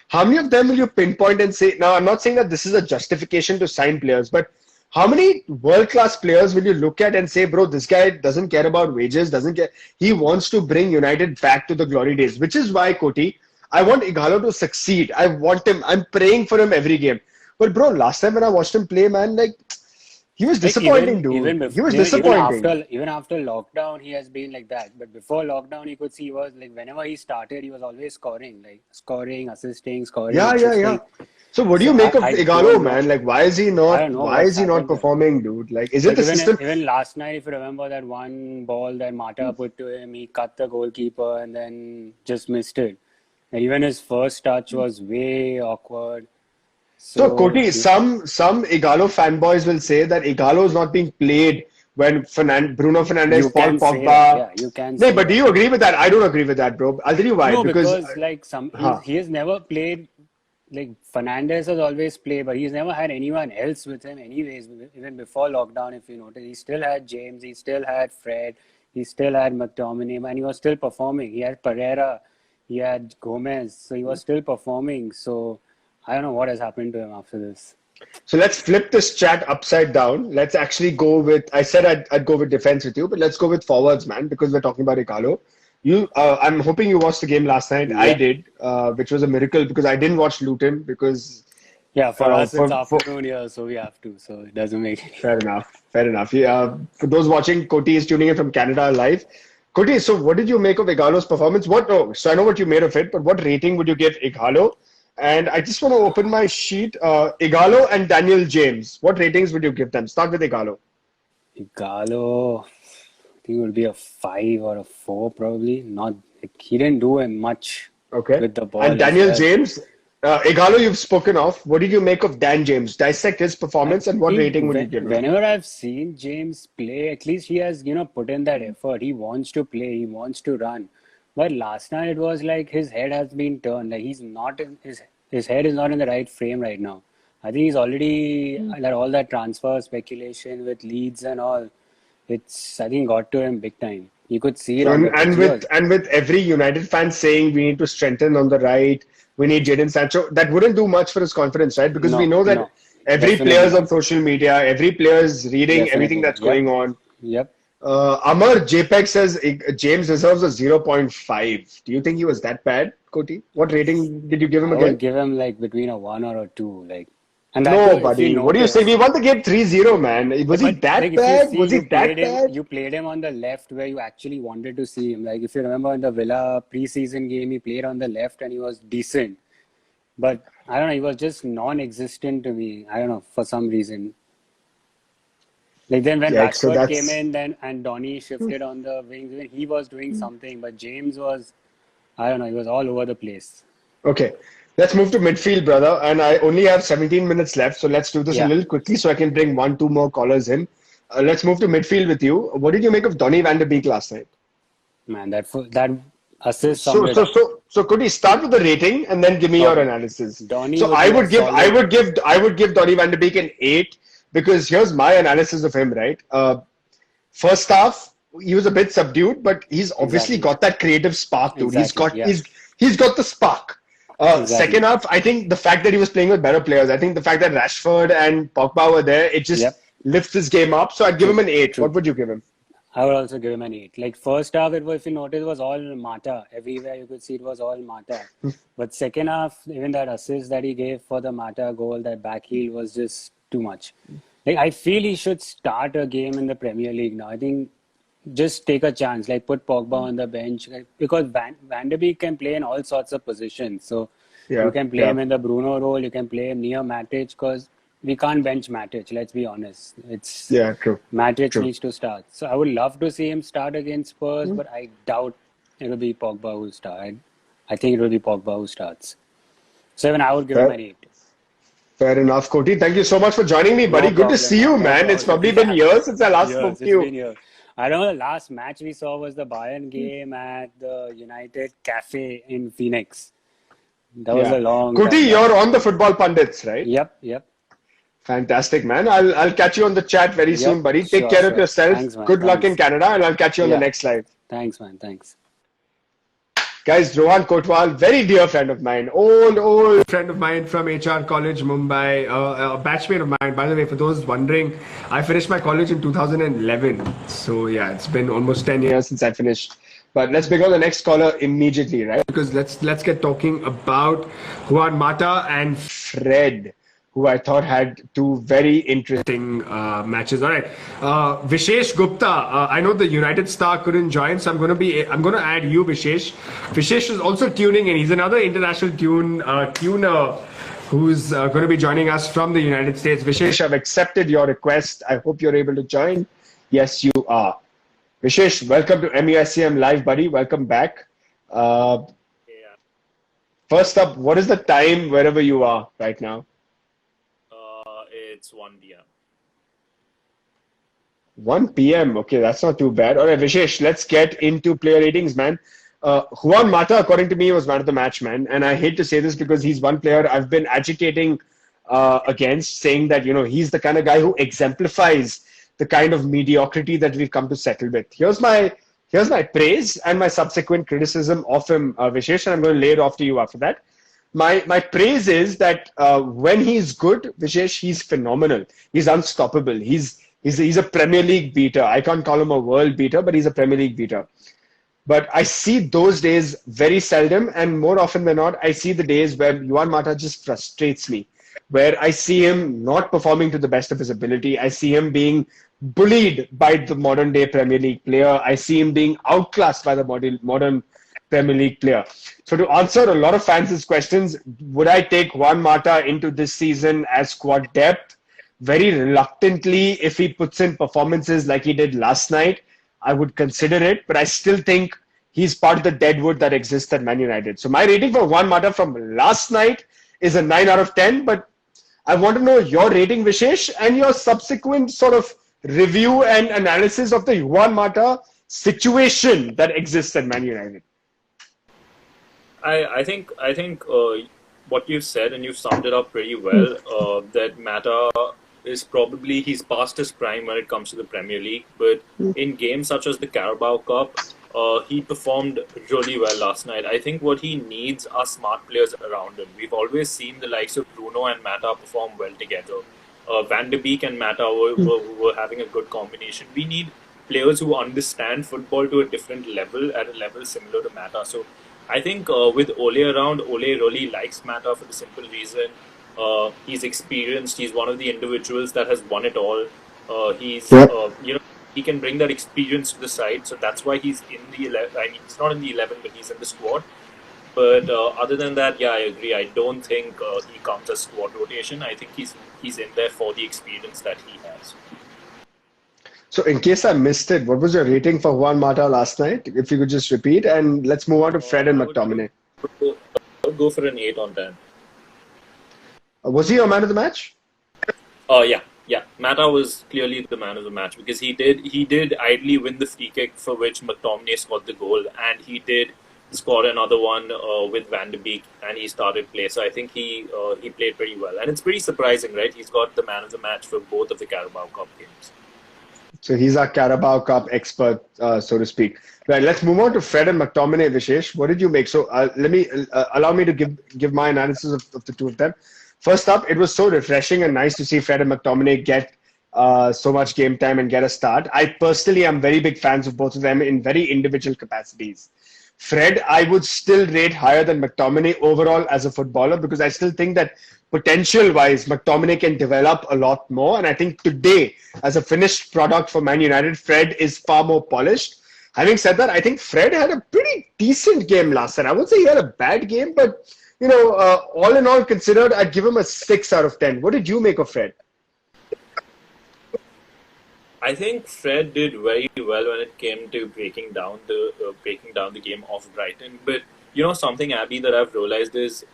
How many of them will you pinpoint and say, now, I'm not saying that this is a justification to sign players, but how many world-class players will you look at and say, bro, this guy doesn't care about wages, doesn't care. He wants to bring United back to the glory days, which is why, Koti, I want Igalo to succeed. I want him. I'm praying for him every game. But, bro, last time when I watched him play, man, like, he was disappointing, dude. He was disappointing. Even after lockdown, he has been like that. But before lockdown, you could see he was like, whenever he started, he was always scoring, assisting, scoring. Yeah. So what do you make of Igalo, man? Like, why is he not performing, dude? Like, is it the system? Even last night, if you remember that one ball that Mata put to him, he cut the goalkeeper and then just missed it. And even his first touch was way awkward. So Koti, some Igalo fanboys will say that Igalo is not being played when Bruno Fernandes, Paul Pogba. You can. No, but do you agree with that? I don't agree with that, bro. I'll tell you why. No, because like he has never played. Like Fernandes has always played, but he's never had anyone else with him. Anyways, even before lockdown, if you notice, he still had James, he still had Fred, he still had McTominay, and he was still performing. He had Pereira, he had Gomez, so he was still performing. So I don't know what has happened to him after this. So let's flip this chat upside down. Let's actually go with, I said I'd go with defense with you, but let's go with forwards, man, because we're talking about Igalo. I'm hoping you watched the game last night. Yeah. I did, which was a miracle because I didn't watch Luton because... Yeah, for us it's afternoon here, so we have to. So it doesn't make any sense. Fair enough. Yeah, for those watching, Koti is tuning in from Canada live. Koti, so what did you make of Igalo's performance? So I know what you made of it, but what rating would you give Igalo? And I just want to open my sheet. Igalo and Daniel James. What ratings would you give them? Start with Igalo. Igalo... I think it would be a 5 or a 4 probably. Not he didn't do much with the ball. And Daniel James, Igalo you've spoken of. What did you make of Dan James? Dissect his performance and what rating would you give him? Whenever I've seen James play, at least he has put in that effort. He wants to play. He wants to run. But last night it was like his head has been turned. Like he's not his head is not in the right frame right now. I think he's already all that transfer speculation with Leeds and all. It's I think got to him big time. You could see it. And with every United fan saying we need to strengthen on the right, we need Jadon Sancho. That wouldn't do much for his confidence, right? Because we know that every player is on social media, every player is reading everything that's going on. Yep. Amar JPEG says James deserves a 0.5. Do you think he was that bad, Koti? What rating did you give him again? I would give him like between a 1 or a 2. Like. And no, buddy. What do you say? We won the game 3-0, man. Was he that bad? Was he that bad? You played him on the left where you actually wanted to see him. Like if you remember in the Villa preseason game, he played on the left and he was decent. But I don't know, he was just non-existent to me. I don't know, for some reason. Like then when Yeah, so Rashford came that's in, then and Donny shifted on the wings, when he was doing something, but James was, I don't know, he was all over the place. okay. Let's move to midfield, brother. And I only have 17 minutes left, so let's do this a Yeah, little quickly so I can bring one, two more callers in. Let's move to midfield with you. What did you make of Donny van de Beek last night? man, that assist So, summed it so, up. so, so could we start with the rating and then give me your Okay, analysis? Donny So would be a solid. I would give Donny van de Beek an 8 because here's my analysis of him, right? First half, he was a bit subdued, but he's obviously Exactly, got that creative spark, dude. exactly, yeah, He's got the spark. Second exactly. half, I think the fact that he was playing with better players, I think the fact that Rashford and Pogba were there, it just Yep, lifts his game up. So I'd give him true, an 8. true. What would you give him? I would also give him an 8. Like first half, it was, if you notice, it was all Mata. Everywhere you could see it was all Mata. But second half, even that assist that he gave for the Mata goal, that back heel was just too much. Like I feel he should start a game in the Premier League now. I think just take a chance, like put Pogba on the bench, like, because Van de Beek can play in all sorts of positions. So you Yeah, can play yeah, him in the Bruno role, you can play him near Matic, because we can't bench Matic. Let's be honest. It's yeah, true, Matic true. needs to start. So I would love to see him start against Spurs, but I doubt it'll be Pogba who'll start. I think it will be Pogba who starts. So even I would give him Fair, an 8. fair enough, Koti. Thank you so much for joining me, buddy. No Good to problem, see man. you, No man. It's problem. probably been Yeah. years since I last spoke Years. to It's you. been years. I know the last match we saw was the Bayern game at the United Cafe in Phoenix. That was Yeah. a long Koti, time back. you're on the football pundits, right? Yep, yep, Fantastic, man. I'll catch you on the chat very soon, yep. buddy. Take Sure, care of sure. yourself. Thanks, man. Good luck in Thanks. Canada, and I'll catch you on the Yeah. next live. Thanks, man. Thanks. Guys, Rohan Kotwal, very dear friend of mine, old friend of mine from HR College, Mumbai, a batchmate of mine. By the way, for those wondering, I finished my college in 2011. So yeah, it's been almost 10 years since I finished. But let's bring on the next caller immediately, right? Because let's get talking about Juan Mata and Fred, who I thought had two very interesting matches. All right, Vishesh Gupta. I know the United star couldn't join, so I'm going to add you, Vishesh. Vishesh is also tuning in. He's another international tuner who's going to be joining us from the United States. Vishesh, I've accepted your request. I hope you're able to join. Yes, you are. Vishesh, welcome to MUSCM Live, buddy. Welcome back. Yeah, First up, what is the time wherever you are right now? it's 1 p.m. 1 p.m. Okay, that's not too bad. All right, Vishesh, let's get into player ratings, man. Juan Mata, according to me, was man of the match, man. And I hate to say this because he's one player I've been agitating against, saying that, he's the kind of guy who exemplifies the kind of mediocrity that we've come to settle with. Here's my praise and my subsequent criticism of him, Vishesh, and I'm going to lay it off to you after that. My praise is that when he's good, Vishesh, he's phenomenal. He's unstoppable. He's a Premier League beater. I can't call him a world beater, but he's a Premier League beater. But I see those days very seldom, and more often than not, I see the days where Juan Mata just frustrates me, where I see him not performing to the best of his ability. I see him being bullied by the modern day Premier League player. I see him being outclassed by the modern Premier League player. So to answer a lot of fans' questions, would I take Juan Mata into this season as squad depth? Very reluctantly, if he puts in performances like he did last night, I would consider it, but I still think he's part of the deadwood that exists at Man United. So my rating for Juan Mata from last night is a 9 out of 10, but I want to know your rating, Vishesh, and your subsequent sort of review and analysis of the Juan Mata situation that exists at Man United. I think what you've said, and you've summed it up pretty well, that Mata is probably, he's past his prime when it comes to the Premier League, but in games such as the Carabao Cup, he performed really well last night. I think what he needs are smart players around him. We've always seen the likes of Bruno and Mata perform well together. Van de Beek and Mata were having a good combination. We need players who understand football to a different level, at a level similar to Mata. So I think with Ole around, Ole really likes Mata for the simple reason he's experienced. He's one of the individuals that has won it all. He can bring that experience to the side. So that's why he's in the 11. I mean, he's not in the 11, but he's in the squad. But other than that, yeah, I agree. I don't think he comes as squad rotation. I think he's in there for the experience that he has. So, in case I missed it, what was your rating for Juan Mata last night? If you could just repeat, and let's move on to Fred and I would McTominay. go for an 8 on 10. Was he your man of the match? Yeah. Mata was clearly the man of the match because he did idly win the free kick for which McTominay scored the goal, and he did score another one with Van de Beek, and he started play. So I think he played pretty well, and it's pretty surprising, right? He's got the man of the match for both of the Carabao Cup games. So he's our Carabao Cup expert, so to speak. Right, let's move on to Fred and McTominay. Vishesh, what did you make? So allow me to give my analysis of the two of them. First up, it was so refreshing and nice to see Fred and McTominay get so much game time and get a start. I personally am very big fans of both of them in very individual capacities. Fred, I would still rate higher than McTominay overall as a footballer because I still think that potential-wise, McTominay can develop a lot more. And I think today, as a finished product for Man United, Fred is far more polished. Having said that, I think Fred had a pretty decent game last night. I wouldn't say he had a bad game, but all in all considered, I'd give him a 6 out of 10. What did you make of Fred? I think Fred did very well when it came to breaking down the game of Brighton. But something, Abby, that I've realized is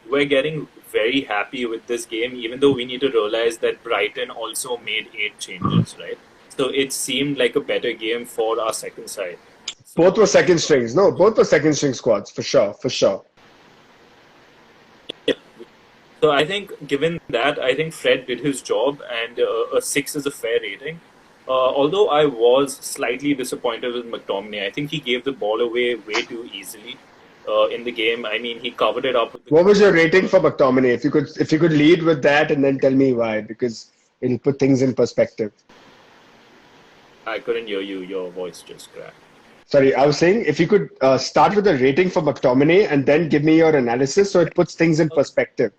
we're getting very happy with this game, even though we need to realize that Brighton also made 8 changes, right? So it seemed like a better game for our second side. Both were second strings. No, both were second string squads for sure. Yeah. So I think, given that, I think Fred did his job, and a 6 is a fair rating. Although I was slightly disappointed with McTominay. I think he gave the ball away way too easily in the game. I mean, he covered it up. What was your rating for McTominay? If you could lead with that and then tell me why, because it'll put things in perspective. I couldn't hear you. Your voice just cracked. Sorry, I was saying if you could start with a rating for McTominay and then give me your analysis so it puts things in perspective.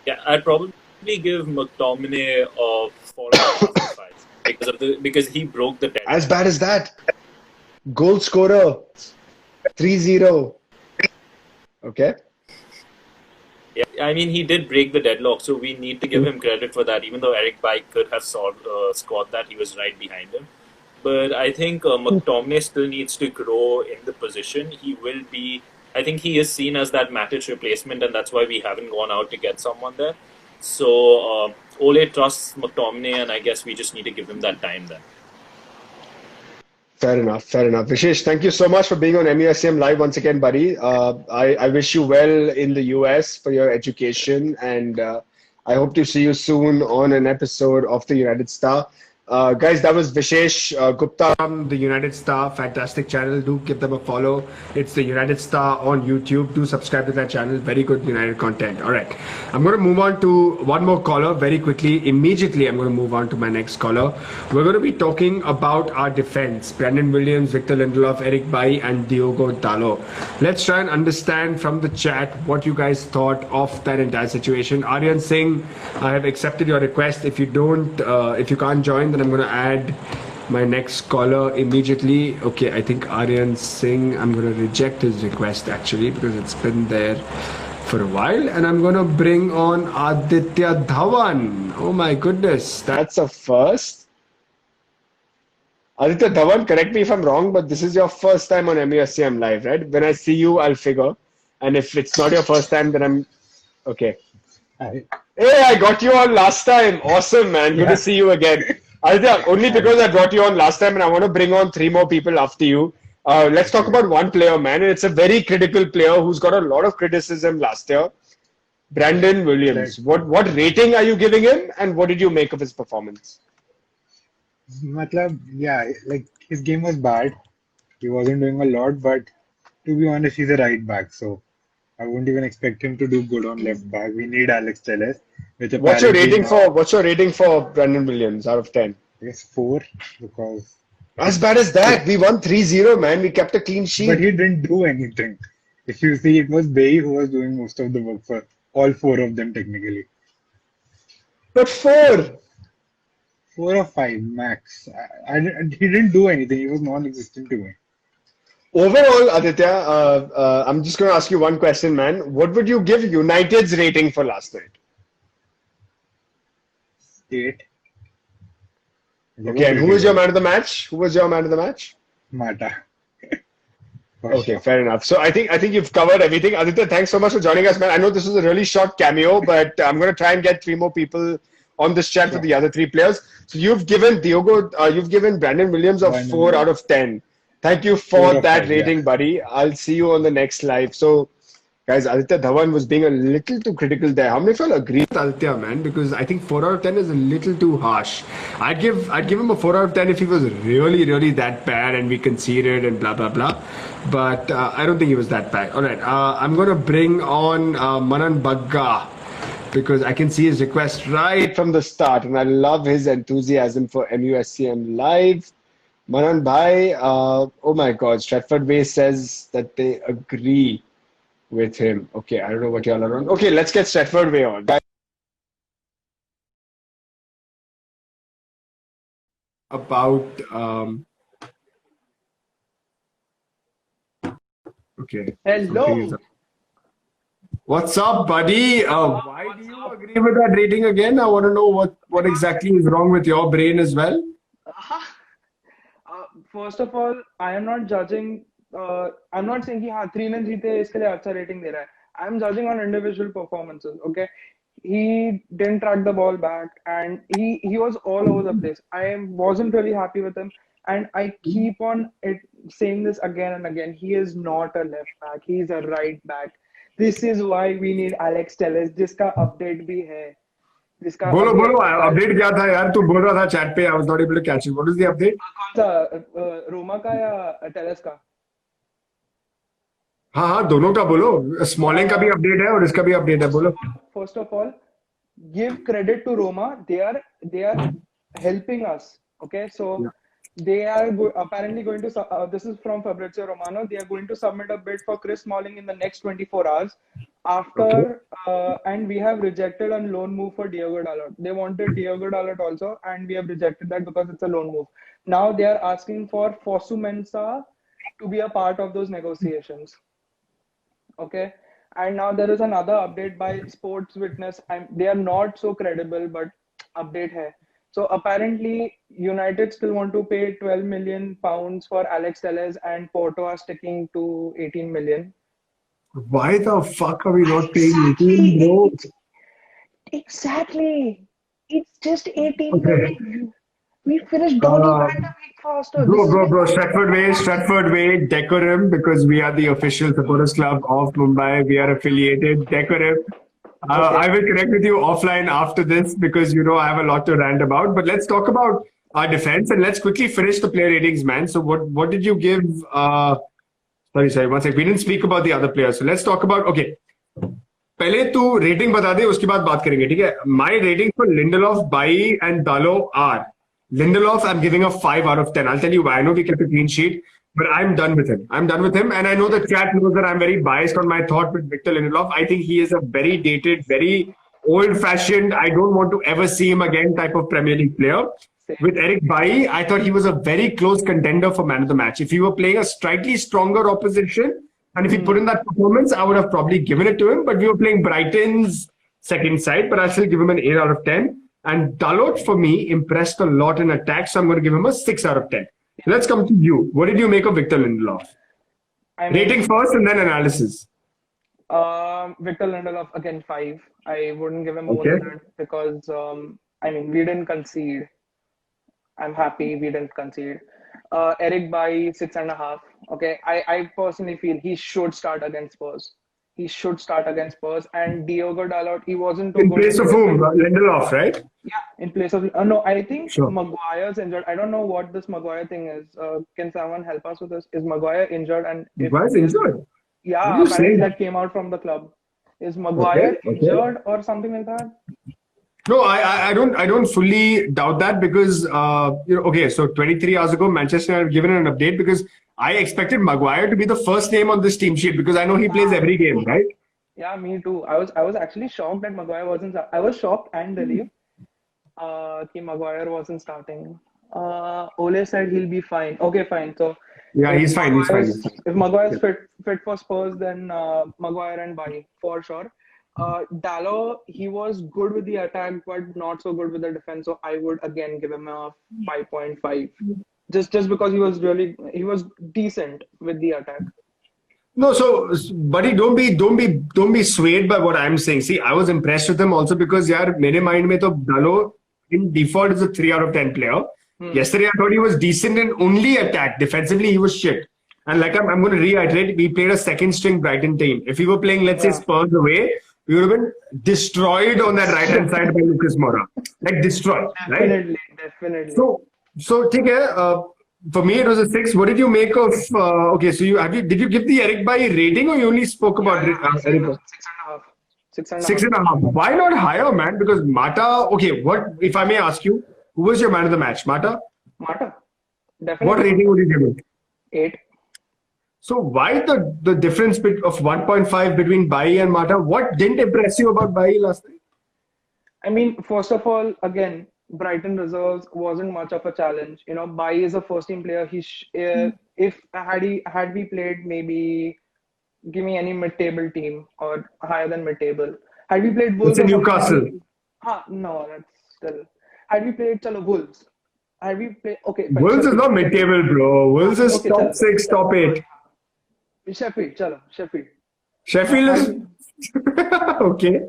Yeah, I'd probably give McTominay a 4.5 because he broke the deadlock. As bad as that? Goal scorer, 3-0. Okay. Yeah, I mean, he did break the deadlock, so we need to give him credit for that. Even though Eric Bailly could have scored that, he was right behind him. But I think McTominay still needs to grow in the position. I think he is seen as that Matic replacement, and that's why we haven't gone out to get someone there. So Ole trusts McTominay, and I guess we just need to give him that time then. Fair enough. Vishesh, thank you so much for being on MUSCM Live once again, buddy. I wish you well in the US for your education, and I hope to see you soon on an episode of the United Star. Guys, that was Vishesh Gupta from the United Star. Fantastic channel. Do give them a follow. It's the United Star on YouTube. Do subscribe to that channel. Very good United content. All right. I'm going to move on to one more caller very quickly. Immediately, I'm going to move on to my next caller. We're going to be talking about our defense. Brandon Williams, Victor Lindelof, Eric Bailly, and Diogo Dalot. Let's try and understand from the chat what you guys thought of that entire situation. Aryan Singh, I have accepted your request. If you can't join, then I'm going to add my next caller immediately. Okay, I think Aryan Singh, I'm going to reject his request actually because it's been there for a while. And I'm going to bring on Aditya Dhawan. Oh my goodness, that's a first. Aditya Dhawan, correct me if I'm wrong, but this is your first time on MUSCM Live, right? When I see you, I'll figure. And if it's not your first time, then I'm... Okay. Hi. Hey, I got you on last time. Awesome, man. Good to see you again. Aditya, only because I brought you on last time and I want to bring on 3 more people after you. Let's talk about one player, man. And it's a very critical player who's got a lot of criticism last year. Brandon Williams. What rating are you giving him and what did you make of his performance? Yeah, like his game was bad. He wasn't doing a lot, but to be honest, he's a right back, so I wouldn't even expect him to do good on left back. We need Alex Telles. What's your rating for Brandon Williams out of 10? I guess 4 because as bad as that. We won 3-0, man. We kept a clean sheet. But he didn't do anything. If you see, it was Bailly who was doing most of the work for all 4 of them technically. But 4 or 5 max. He didn't do anything. He was non-existent to me. Overall, Aditya, I'm just going to ask you one question, man. What would you give United's rating for last night? 8. Okay, and who was your man of the match? Who was your man of the match? Mata. For Okay, sure. fair enough. So I think you've covered everything. Aditya, thanks so much for joining us, man. I know this was a really short cameo, but I'm going to try and get 3 more people on this chat for Sure. the other 3 players. So you've given you've given Brandon Williams a Brandon 4 out Williams. of 10. Thank you 4 for of that 10, yeah. rating, buddy. I'll see you on the next live. So, guys, Aditya Dhawan was being a little too critical there. How many of y'all agree with Aditya, man? Because I think 4 out of 10 is a little too harsh. I'd give him a 4 out of 10 if he was really that bad and we conceded and blah blah blah. But I don't think he was that bad. All right, I'm gonna bring on Manan Bagga because I can see his request right from the start, and I love his enthusiasm for MUSCM live. Manan Bhai, oh my God, Stratford Way says that they agree with him. Okay, I don't know what y'all are on. Okay, let's get Stratford Way on. Guys, about okay. Hello. What's up, buddy? Why do you agree with that rating again? I want to know what exactly is wrong with your brain as well. First of all, I am not judging. I'm not saying कि हाँ 3 and 3 थे इसके लिए अच्छा rating दे रहा है. I'm judging on individual performances. Okay, he didn't track the ball back, and he was all over the place. I wasn't really happy with him, and I keep on saying this again and again. He is not a left back. He is a right back. This is why we need Alex Telles, जिसका update भी है. जिसका बोलो update बोलो update क्या था यार तू बोल रहा था चैट पे I was not able to catch it what is the update कौन सा रोमा का या टेलेस का? हाँ हाँ दोनों का बोलो स्मॉलिंग का भी अपडेट है और इसका भी अपडेट है बोलो First of all, give credit to Roma. They are helping us. Okay, so they are apparently going to. This is from Fabrizio Romano. They are going to submit a bid for Chris Smalling in the next 24 hours. After and we have rejected a loan move for Diogo Dalot. They wanted Diogo Dalot also, and we have rejected that because it's a loan move. Now they are asking for Fosu Mensah to be a part of those negotiations. Okay. And now there is another update by Sports Witness. They are not so credible, but update hai. So apparently, United still want to pay 12 million pounds for Alex Telles, and Porto are sticking to 18 million. Why the fuck are we not paying 18, bro? Exactly. It's just 18 million. We finished Dolly back a week faster. Bro, Stratford Way, decorum, because we are the official supporters club of Mumbai. We are affiliated, decorum. I will connect with you offline after this because you know I have a lot to rant about. But let's talk about our defense and let's quickly finish the player ratings, man. So what did you give? Sorry, one second. We didn't speak about the other players. So let's talk about. Okay. पहले तू rating बता दे उसके बाद बात करेंगे ठीक है my rating for Lindelof by and दालो are Lindelof, I'm giving a 5 out of 10. I'll tell you why. I know we kept a clean sheet, but I'm done with him. And I know the chat knows that I'm very biased on my thought with Victor Lindelof. I think he is a very dated, very old-fashioned, I don't want to ever see him again type of Premier League player. With Eric Bailly, I thought he was a very close contender for man of the match. If he were playing a slightly stronger opposition, and if he put in that performance, I would have probably given it to him. But we were playing Brighton's second side, but I'll still give him an 8 out of 10. And Dalot, for me, impressed a lot in attack, so I'm going to give him a 6 out of 10. Let's come to you. What did you make of Victor Lindelof? Rating first and then analysis. Victor Lindelof, again, 5. I wouldn't give him more than that because, we didn't concede. I'm happy we didn't concede. Eric Bailly, 6.5. Okay, I personally feel he should start against Spurs. He should start against Spurs. And Diogo Dalot, he wasn't too good. In place of whom? Lindelof, right? Yeah, in place of... no, I think Maguire's injured. I don't know what this Maguire thing is. Can someone help us with this? Is Maguire injured? And Maguire's injured? Yeah, apparently that came out from the club. Is Maguire injured or something like that? No, I don't fully doubt that because, so 23 hours ago, Manchester had given an update because I expected Maguire to be the first name on this team sheet because I know he plays every game, right? Yeah, me too. I was actually shocked that Maguire wasn't. I was shocked and relieved that Maguire wasn't starting. Ole said he'll be fine. Okay, fine. So Yeah, he's fine. He's fine. If Maguire's fit for Spurs, then Maguire and Bailly for sure. Dalot, he was good with the attack, but not so good with the defense. So I would again give him a 5.5, just because he was decent with the attack. No, so buddy, don't be swayed by what I'm saying. See, I was impressed with him also because yaar, mere mind mein to Dalot in default is a 3 out of 10 player. Yesterday, I thought he was decent in only attack. Defensively, he was shit. And like I'm going to reiterate, we played a second string Brighton team. If we were playing, let's say, Spurs away, we would have been destroyed on that right hand side by Lucas Moura. Like destroyed, right? Definitely. So take care. For me, it was a 6. What did you make of? Okay, so did you give the Eric Bailly rating, or you only spoke about Eric? 6.5. 6.5. Why not higher, man? Because Mata. Okay, what if I may ask you? Who was your man of the match, Mata? Mata. Definitely. What rating would you give him? 8. So why the difference of 1.5 between Bailly and Mata? What didn't impress you about Bailly last night? I mean, first of all, again, Brighton reserves wasn't much of a challenge. You know, Bailly is a first team player. Had we played, maybe give me any mid-table team or higher than mid-table. Had we played Wolves, it's in Newcastle. No, that's still. Had we played Wolves? Had we played? Okay. Wolves is not mid-table, bro. Wolves is top 6, top 8. Sheffield. Sheffield is okay.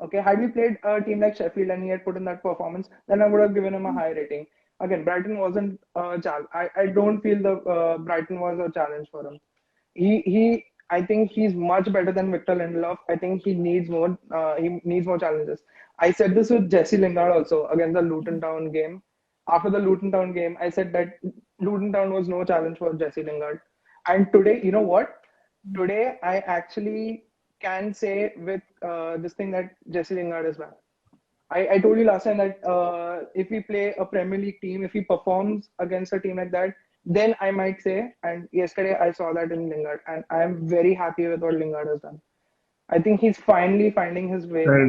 Okay, had we played a team like Sheffield and he had put in that performance, then I would have given him a high rating. Again, Brighton wasn't a challenge. I don't feel the Brighton was a challenge for him. I think he's much better than Victor Lindelof. I think he needs more. He needs more challenges. I said this with Jesse Lingard also against the Luton Town game. After the Luton Town game, I said that Luton Town was no challenge for Jesse Lingard. And today, you know what? Today, I actually can say with this thing that Jesse Lingard is back. I told you last time that if we play a Premier League team, if he performs against a team like that, then I might say, and yesterday I saw that in Lingard, and I am very happy with what Lingard has done. I think he's finally finding his way. Fair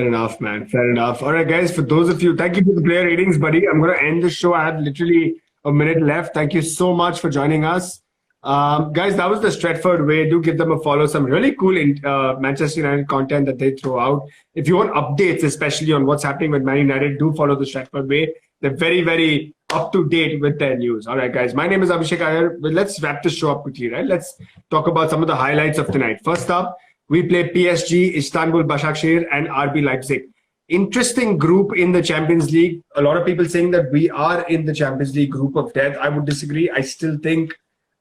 enough, man. Fair enough. All right, guys, for those of you, thank you for the player ratings, buddy. I'm going to end the show. I have literally a minute left. Thank you so much for joining us. Guys, that was the Stretford way. Do give them a follow. Some really cool Manchester United content that they throw out. If you want updates, especially on what's happening with Man United, do follow the Stretford way. They're very, very up to date with their news. All right, guys. My name is Abhishek Iyer. Well, let's wrap the show up quickly, right? Let's talk about some of the highlights of tonight. First up, we play PSG, Istanbul, Başakşehir, and RB Leipzig. Interesting group in the Champions League. A lot of people saying that we are in the Champions League group of death. I would disagree. I still think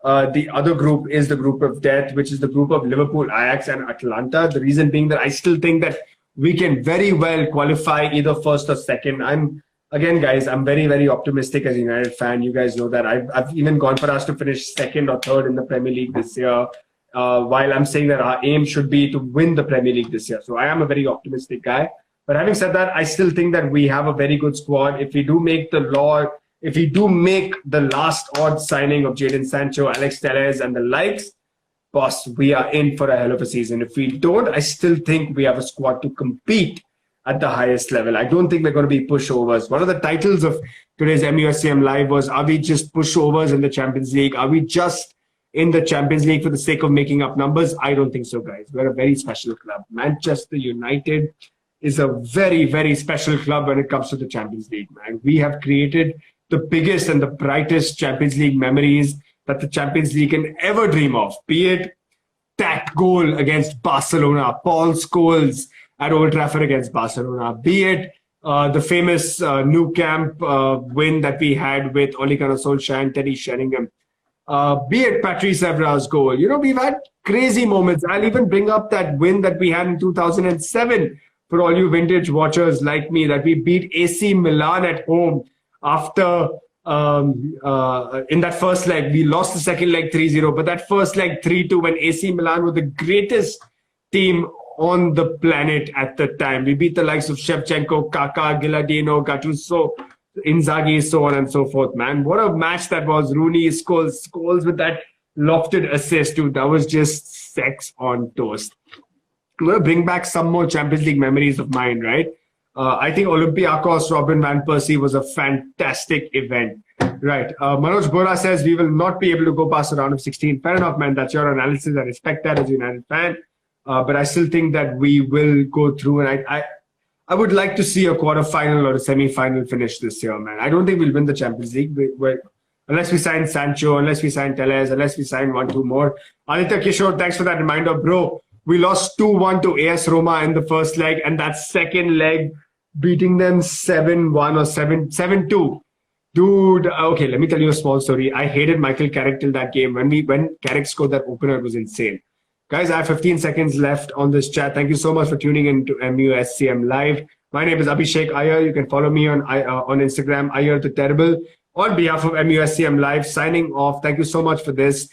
the other group is the group of death, which is the group of Liverpool, Ajax, and Atalanta. The reason being that I still think that we can very well qualify either first or second. Again, guys, I'm very, very optimistic as a United fan. You guys know that. I've even gone for us to finish second or third in the Premier League this year, while I'm saying that our aim should be to win the Premier League this year. So I am a very optimistic guy. But having said that, I still think that we have a very good squad. If we do make the last odd signing of Jadon Sancho, Alex Telles, and the likes, boss, we are in for a hell of a season. If we don't, I still think we have a squad to compete at the highest level. I don't think we're going to be pushovers. One of the titles of today's MUSCM Live was, are we just pushovers in the Champions League? Are we just in the Champions League for the sake of making up numbers? I don't think so, guys. We're a very special club. Manchester United is a very, very special club when it comes to the Champions League, man. We have created the biggest and the brightest Champions League memories that the Champions League can ever dream of, be it that goal against Barcelona, Paul Scholes at Old Trafford against Barcelona, be it the famous Nou Camp win that we had with Ole Gunnar Solskjaer and Teddy Sheringham, be it Patrice Evra's goal. You know, we've had crazy moments. I'll even bring up that win that we had in 2007 for all you vintage watchers like me, that we beat AC Milan at home after in that first leg. We lost the second leg 3-0, but that first leg 3-2 when AC Milan were the greatest team on the planet at the time. We beat the likes of Shevchenko, Kaká, Gilardino, Gattuso, Inzaghi, so on and so forth, man. What a match that was. Rooney, Scholes with that lofted assist, dude. That was just sex on toast. I'm going to bring back some more Champions League memories of mine, right? I think Olympiacos, Robin Van Persie was a fantastic event. Right. Manoj Bora says we will not be able to go past the round of 16. Fair enough, man. That's your analysis. I respect that as a United fan. But I still think that we will go through. And I would like to see a quarter-final or a semi-final finish this year, man. I don't think we'll win the Champions League. Unless we sign Sancho, unless we sign Telles, unless we sign 1-2 more. Aditya Kishore, thanks for that reminder. Bro, we lost 2-1 to AS Roma in the first leg. And that second leg, beating them 7-1 or 7-2. Dude, okay, let me tell you a small story. I hated Michael Carrick till that game. When Carrick scored that opener, it was insane. Guys, I have 15 seconds left on this chat. Thank you so much for tuning in to MUSCM Live. My name is Abhishek Iyer. You can follow me on Instagram, Iyer the Terrible. On behalf of MUSCM Live, signing off. Thank you so much for this.